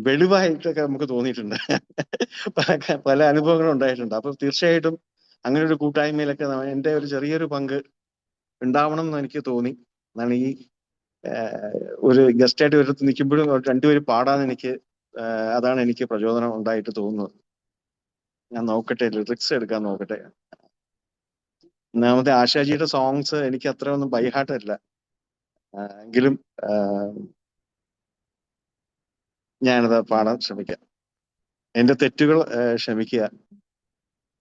വെളിവായിട്ടൊക്കെ നമുക്ക് തോന്നിയിട്ടുണ്ട്. പല അനുഭവങ്ങളും ഉണ്ടായിട്ടുണ്ട്. അപ്പൊ തീർച്ചയായിട്ടും അങ്ങനെ ഒരു കൂട്ടായ്മയിലൊക്കെ എന്റെ ഒരു ചെറിയൊരു പങ്ക് ഉണ്ടാവണം എന്ന് എനിക്ക് തോന്നി. എന്നാണ് ഈ ഒരു ഗസ്റ്റായിട്ട് ഒരു നിൽക്കുമ്പോഴും രണ്ടുപേരും പാടാൻ എനിക്ക് അതാണ് എനിക്ക് പ്രചോദനം ഉണ്ടായിട്ട് തോന്നുന്നത്. ഞാൻ നോക്കട്ടെ, ലിറിക്സ് എടുക്കാൻ നോക്കട്ടെ. ഒന്നാമത്തെ ആശാജിയുടെ സോങ്സ് എനിക്ക് അത്ര ഒന്നും ബൈഹാർട്ടല്ല. എങ്കിലും ഞാനത് പാടാൻ ശ്രമിക്കാം. എന്റെ തെറ്റുകൾ ക്ഷമിക്കുക.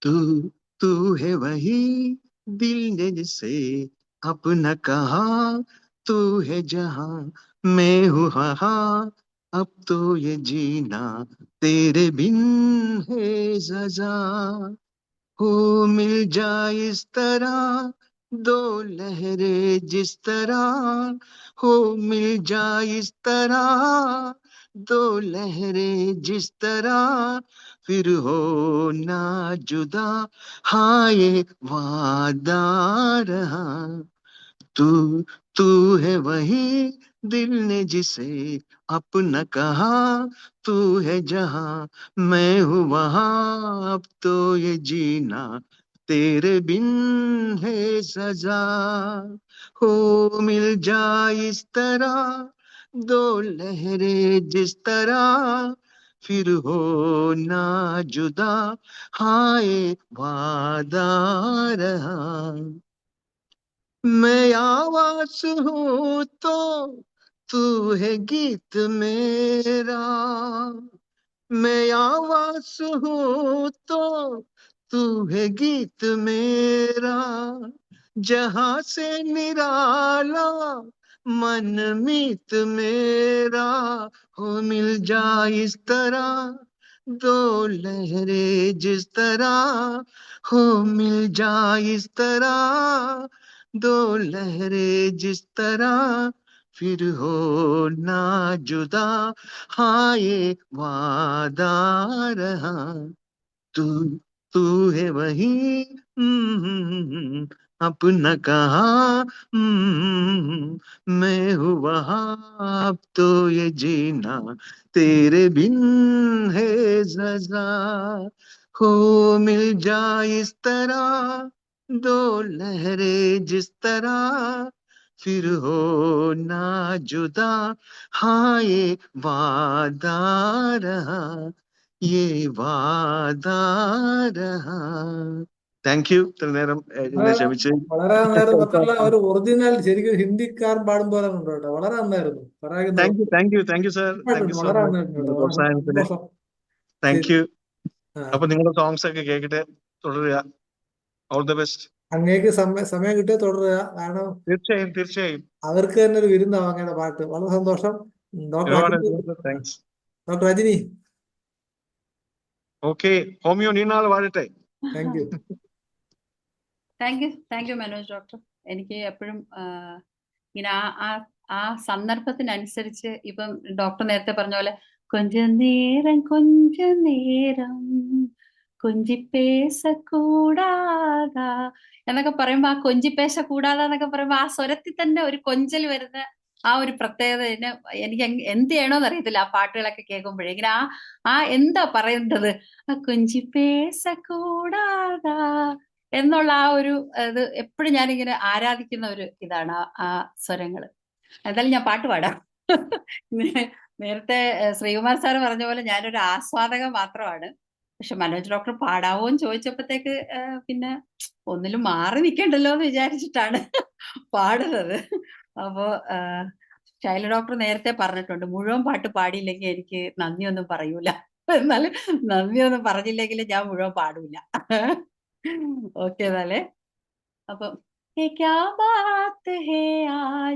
तू तू है वही दिल ने जिसे अपना कहा, तू है जहां मैं हूँ वहां, अब तो ये जीना तेरे बिन है सजा, हो मिल जाए इस तरह दो लहरें जिस तरह, हो मिल जाए इस तरह दो लहरें जिस तरह, फिर हो ना जुदा, हाँ ये वादा रहा, तू तू है वही दिल ने जिसे अपना कहा, तू है जहां मैं हूँ वहां, अब तो ये जीना तेरे बिन है सजा, हो मिल जाए इस तरह दो लहरें जिस तरह, फिर हो ना जुदा, हाँ ये वादा रहा, मैं आवाज हूँ तो तू है गीत मेरा, मैं आवाज हूँ तो तू है गीत मेरा, जहां से निराला मन मीत मेरा, हो मिल जाए इस तरह दो लहरें जिस तरह, हो मिल जाए इस तरह दो लहरें जिस तरह, फिर हो ना जुदा, हाँ ये वादा रहा, तू तू है वही अपना कहा, मैं हूँ वहां, अब तो ये जीना तेरे बिन है सजा, हो मिल जाए इस तरह दो लहरें जिस तरह, फिर हो ना जुदा, हाँ ये वादा रहा, ये वादा रहा. Thank you. ഇത്ര നേരം എന്നെ ക്ഷമിച്ച്. വളരെ നന്നായിരുന്നു. മാത്രമല്ല ഒരു ഒറിജിനൽ ശരിക്കും ഹിന്ദിക്കാരൻ പാടും പോലെ ഉണ്ട് കേട്ടോ. വളരെ നന്നായിരുന്നു. Thank you sir. Thank you so വളരെ മച്ച്. നന്നായിരുന്നു കേട്ടോ. പ്രോത്സാഹനത്തിന് സന്തോഷം. Thank you. ആ, അപ്പൊ നിങ്ങളുടെ സോങ്സ് ഒക്കെ കേൾക്കട്ടെ, തുടരുക. All the best. അങ്ങേക്ക് സമയം കിട്ടിയ തുടരുക. കാരണം തീർച്ചയായും അവർക്ക് തന്നെ ഒരു വിരുന്നാവും അങ്ങയുടെ പാട്ട്. വളരെ സന്തോഷം. ഒരുപാട് thanks. Doctor Rajani, okay. Homeo നീണാൾ വാഴട്ടെ. Thank you. Thank you Manoj doctor. എനിക്ക് എപ്പോഴും ഇങ്ങനെ ആ സന്ദർഭത്തിനനുസരിച്ച് ഇപ്പം ഡോക്ടർ നേരത്തെ പറഞ്ഞ പോലെ കൊഞ്ച നേരം കൊഞ്ചിപ്പേശ കൂടാതാ എന്നൊക്കെ പറയുമ്പോ ആ കൊഞ്ചിപ്പേശ കൂടാതാ എന്നൊക്കെ പറയുമ്പോ ആ സ്വരത്തിൽ തന്നെ ഒരു കൊഞ്ചൽ വരുന്ന ആ ഒരു പ്രത്യേകത എനിക്ക് എന്ത് ചെയ്യണോന്ന് അറിയത്തില്ല. ആ പാട്ടുകളൊക്കെ കേൾക്കുമ്പോഴേ ഇങ്ങനെ ആ എന്താ പറയുന്നത്, ആ കൊഞ്ചിപ്പേശ കൂടാതാ എന്നുള്ള ആ ഒരു ഇത് എപ്പോഴും ഞാനിങ്ങനെ ആരാധിക്കുന്ന ഒരു ഇതാണ് ആ സ്വരങ്ങള്. എന്തായാലും ഞാൻ പാട്ട് പാടാം. നേരത്തെ ശ്രീകുമാർ സാറ് പറഞ്ഞ പോലെ ഞാനൊരു ആസ്വാദക മാത്രമാണ്. പക്ഷെ മനോജ് ഡോക്ടർ പാടാവോ എന്ന് ചോദിച്ചപ്പോഴത്തേക്ക് പിന്നെ ഒന്നിലും മാറി നിൽക്കണ്ടല്ലോ എന്ന് വിചാരിച്ചിട്ടാണ് പാടുന്നത്. അപ്പോ ശൈല ഡോക്ടർ നേരത്തെ പറഞ്ഞിട്ടുണ്ട്, മുഴുവൻ പാട്ട് പാടിയില്ലെങ്കിൽ എനിക്ക് നന്ദിയൊന്നും പറയൂല. എന്നാലും നന്ദിയൊന്നും പറഞ്ഞില്ലെങ്കിൽ ഞാൻ മുഴുവൻ പാടൂല. ഓക്കെ എന്നാലേ. അപ്പം क्या बात है आज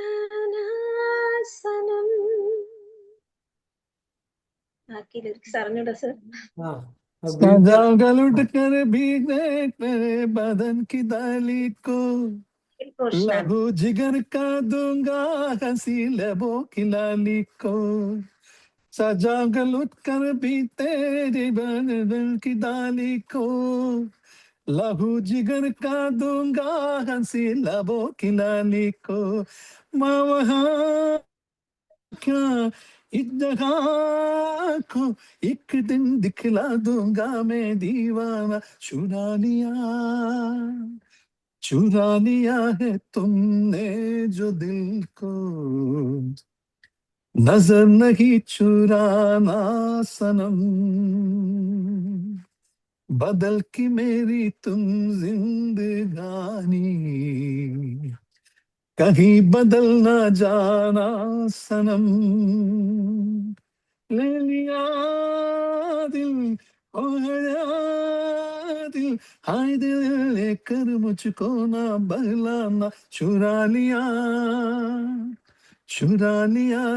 നിരുപണാനാസനം. ബാക്കി ലിറിക്സ് അറിഞ്ഞൂടാ സർ. ആ सजा गलुट कर भीगे तेरे बदन की डाली को, പോർഷനാണ്. लहू जिगर का दूंगा हंसी लबों की लाली को, सजा गलुट कर भी तेरे बदन की डाली को, लहू जिगर का दूंगा हंसी लबों की लाली को, मैं वहाँ क्या इस जगह को एक दिन दिखला दूंगा मैं दीवाना, चुरा लिया है तुमने जो दिल को, नजर नहीं चुराना सनम, बदल की मेरी तुम जिंदगानी, कहीं बदल ना जाना सनम, ले लिया दिल ओ गया दिल, हाय दिल लेकर मुझको ना बहलाना, चुरा लिया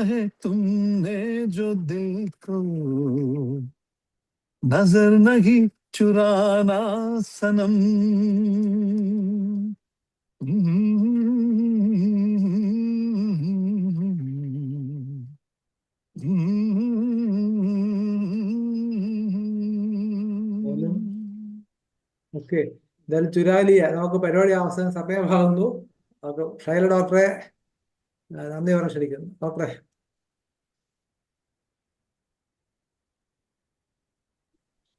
है तुमने जो दिल को, नजर नहीं चुराना सनम. ഓക്കെ, എന്തായാലും ചുരാലിയ നമുക്ക് പരിപാടി അവസാന സമയമാകുന്നു. നമുക്ക് ഷൈല ഡോക്ടറെ നന്ദി പറയാൻ ക്ഷണിക്കുന്നു. ഡോക്ടറെ.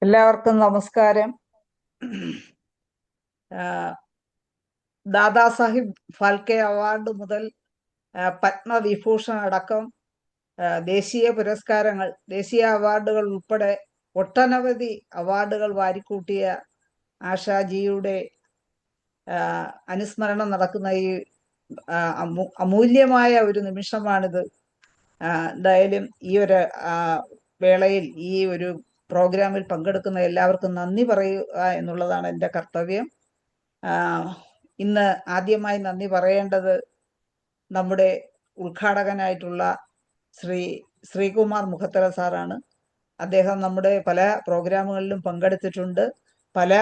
എല്ലാവർക്കും നമസ്കാരം. ദാദാസാഹിബ് ഫാൽക്കെ അവാർഡ് മുതൽ പത്മവിഭൂഷൺ അടക്കം ദേശീയ പുരസ്കാരങ്ങൾ, ദേശീയ അവാർഡുകൾ ഉൾപ്പെടെ ഒട്ടനവധി അവാർഡുകൾ വാരിക്കൂട്ടിയ ആശാജിയുടെ അനുസ്മരണം നടക്കുന്ന ഈ അമൂല്യമായ ഒരു നിമിഷമാണിത്. എന്തായാലും ഈ ഒരു വേളയിൽ ഈ ഒരു പ്രോഗ്രാമിൽ പങ്കെടുക്കുന്ന എല്ലാവർക്കും നന്ദി പറയുക എന്നുള്ളതാണ് എൻ്റെ കർത്തവ്യം. ഇന്ന് ആദ്യമായി നന്ദി പറയേണ്ടത് നമ്മുടെ ഉദ്ഘാടകനായിട്ടുള്ള ശ്രീകുമാർ മുഖത്തല സാറാണ്. അദ്ദേഹം നമ്മുടെ പല പ്രോഗ്രാമുകളിലും പങ്കെടുത്തിട്ടുണ്ട്. പല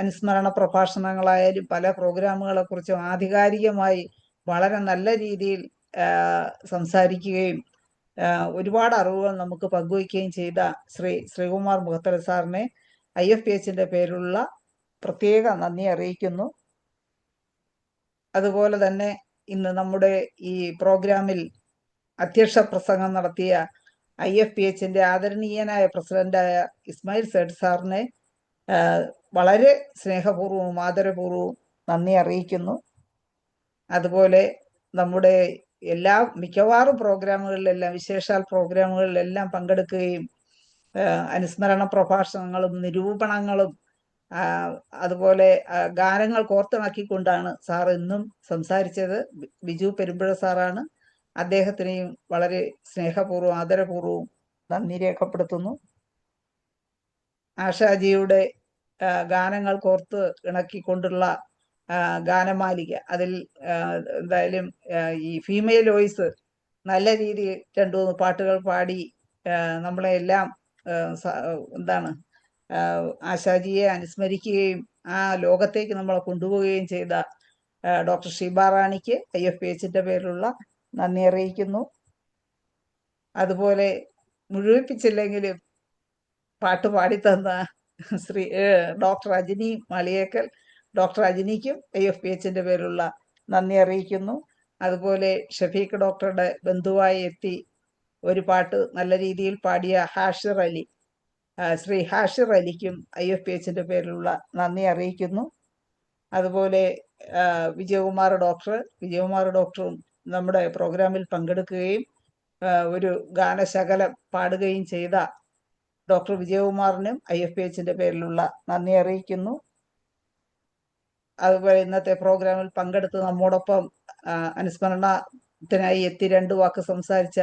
അനുസ്മരണ പ്രഭാഷണങ്ങളായാലും പല പ്രോഗ്രാമുകളെ കുറിച്ചും ആധികാരികമായി വളരെ നല്ല രീതിയിൽ സംസാരിക്കുകയും ഒരുപാട് അറിവുകൾ നമുക്ക് പങ്കുവയ്ക്കുകയും ചെയ്ത ശ്രീകുമാർ മുഖത്തല സാറിനെ IFPHന്റെ പേരിലുള്ള പ്രത്യേക നന്ദി അറിയിക്കുന്നു. അതുപോലെ തന്നെ ഇന്ന് നമ്മുടെ ഈ പ്രോഗ്രാമിൽ അധ്യക്ഷ പ്രസംഗം നടത്തിയ IFPHന്റെ ആദരണീയനായ പ്രസിഡന്റായ ഇസ്മായിൽ സേഠ് സാറിനെ വളരെ സ്നേഹപൂർവ്വവും ആദരപൂർവ്വവും നന്ദി അറിയിക്കുന്നു. അതുപോലെ നമ്മുടെ മിക്കവാറും പ്രോഗ്രാമുകളിലെല്ലാം, വിശേഷാൽ പ്രോഗ്രാമുകളിലെല്ലാം പങ്കെടുക്കുകയും അനുസ്മരണ പ്രഭാഷണങ്ങളും നിരൂപണങ്ങളും അതുപോലെ ഗാനങ്ങൾ കോർത്തിണക്കിക്കൊണ്ടാണ് സാർ ഇന്നും സംസാരിച്ചത്. ബിജു പെരുമ്പുഴ സാറാണ്. അദ്ദേഹത്തിനെയും വളരെ സ്നേഹപൂർവ്വം ആദരപൂർവ്വവും നന്ദി രേഖപ്പെടുത്തുന്നു. ആശാജിയുടെ ഗാനങ്ങൾ കോർത്ത് ഇണക്കിക്കൊണ്ടുള്ള ഗാനമാലിക, അതിൽ എന്തായാലും ഈ ഫീമെയിൽ വോയിസ് നല്ല രീതിയിൽ 2-3 പാട്ടുകൾ പാടി നമ്മളെ എല്ലാം ആശാജിയെ അനുസ്മരിക്കുകയും ആ ലോകത്തേക്ക് നമ്മളെ കൊണ്ടുപോവുകയും ചെയ്ത ഡോക്ടർ ഷീബ റാണിക്ക് IFPHന്റെ പേരിലുള്ള നന്ദി അറിയിക്കുന്നു. അതുപോലെ മുഴുവിപ്പിച്ചില്ലെങ്കിലും പാട്ട് പാടിത്തന്ന ഡോക്ടർ അജിനി മളിയേക്കൽ, ഡോക്ടർ അജിനിക്കും IFPHന്റെ പേരിലുള്ള നന്ദി അറിയിക്കുന്നു. അതുപോലെ ഷഫീഖ് ഡോക്ടറുടെ ബന്ധുവായി എത്തി ഒരു പാട്ട് നല്ല രീതിയിൽ പാടിയ ശ്രീ ഹാഷിർ അലിക്കും IFPHന്റെ പേരിലുള്ള നന്ദി അറിയിക്കുന്നു. അതുപോലെ വിജയകുമാർ ഡോക്ടറും നമ്മുടെ പ്രോഗ്രാമിൽ പങ്കെടുക്കുകയും ഒരു ഗാനശകലം പാടുകയും ചെയ്ത ഡോക്ടർ വിജയകുമാറിനും IFPHന്റെ പേരിലുള്ള നന്ദി അറിയിക്കുന്നു. അതുപോലെ ഇന്നത്തെ പ്രോഗ്രാമിൽ പങ്കെടുത്ത് നമ്മോടൊപ്പം അനുസ്മരണത്തിനായി എത്തി 2 വാക്ക് സംസാരിച്ച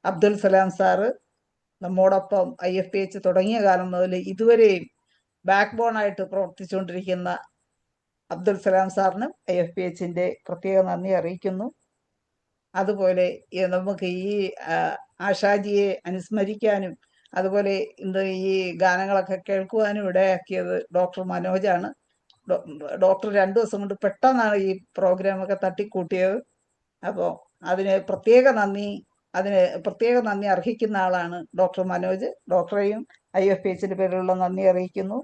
അബ്ദുൽ സലാം സാറ്, നമ്മോടൊപ്പം IFPH തുടങ്ങിയ കാലം മുതൽ ഇതുവരെയും ബാക്ക് ബോൺ ആയിട്ട് പ്രവർത്തിച്ചുകൊണ്ടിരിക്കുന്ന അബ്ദുൽ സലാം സാറിനും IFPHന്റെ പ്രത്യേക നന്ദി അറിയിക്കുന്നു. അതുപോലെ നമുക്ക് ഈ ആഷാജിയെ അനുസ്മരിക്കാനും അതുപോലെ ഇന്ന് ഈ ഗാനങ്ങളൊക്കെ കേൾക്കുവാനും ഇടയാക്കിയത് ഡോക്ടർ മനോജാണ്. ഡോക്ടർ 2 ദിവസം കൊണ്ട് പെട്ടെന്നാണ് ഈ പ്രോഗ്രാമൊക്കെ തട്ടിക്കൂട്ടിയത്. അപ്പോൾ അതിന് പ്രത്യേക നന്ദി അർഹിക്കുന്ന ആളാണ് ഡോക്ടർ മനോജ്. ഡോക്ടറെയും IFPHന്റെ പേരിലുള്ള നന്ദി അറിയിക്കുന്നു.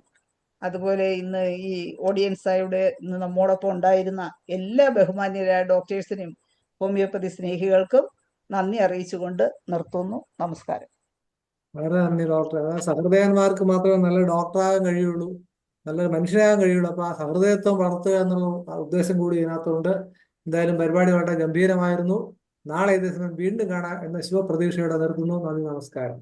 അതുപോലെ ഇന്ന് ഈ ഓഡിയൻസായുടെ ഇന്ന് നമ്മോടൊപ്പം ഉണ്ടായിരുന്ന എല്ലാ ബഹുമാന്യരായ ഡോക്ടേഴ്സിനും ഹോമിയോപ്പതി സ്നേഹികൾക്കും നന്ദി അറിയിച്ചുകൊണ്ട് നിർത്തുന്നു. നമസ്കാരം. വളരെ നന്ദി ഡോക്ടർ. അതായത് സഹൃദയന്മാർക്ക് മാത്രമേ നല്ല ഡോക്ടറാകാൻ കഴിയുള്ളൂ, നല്ലൊരു മനുഷ്യനാകാൻ കഴിയുള്ളൂ. അപ്പൊ ആ സഹൃദയത്വം വളർത്തുക എന്നുള്ള ഉദ്ദേശം കൂടി ഇതിനകത്തുണ്ട്. എന്തായാലും പരിപാടി വളരെ ഗംഭീരമായിരുന്നു. നാളെ ഇതേ സമയം വീണ്ടും കാണാം എന്ന ശുഭപ്രതീക്ഷയോടെ നിർത്തുന്നു. നന്ദി, നമസ്കാരം.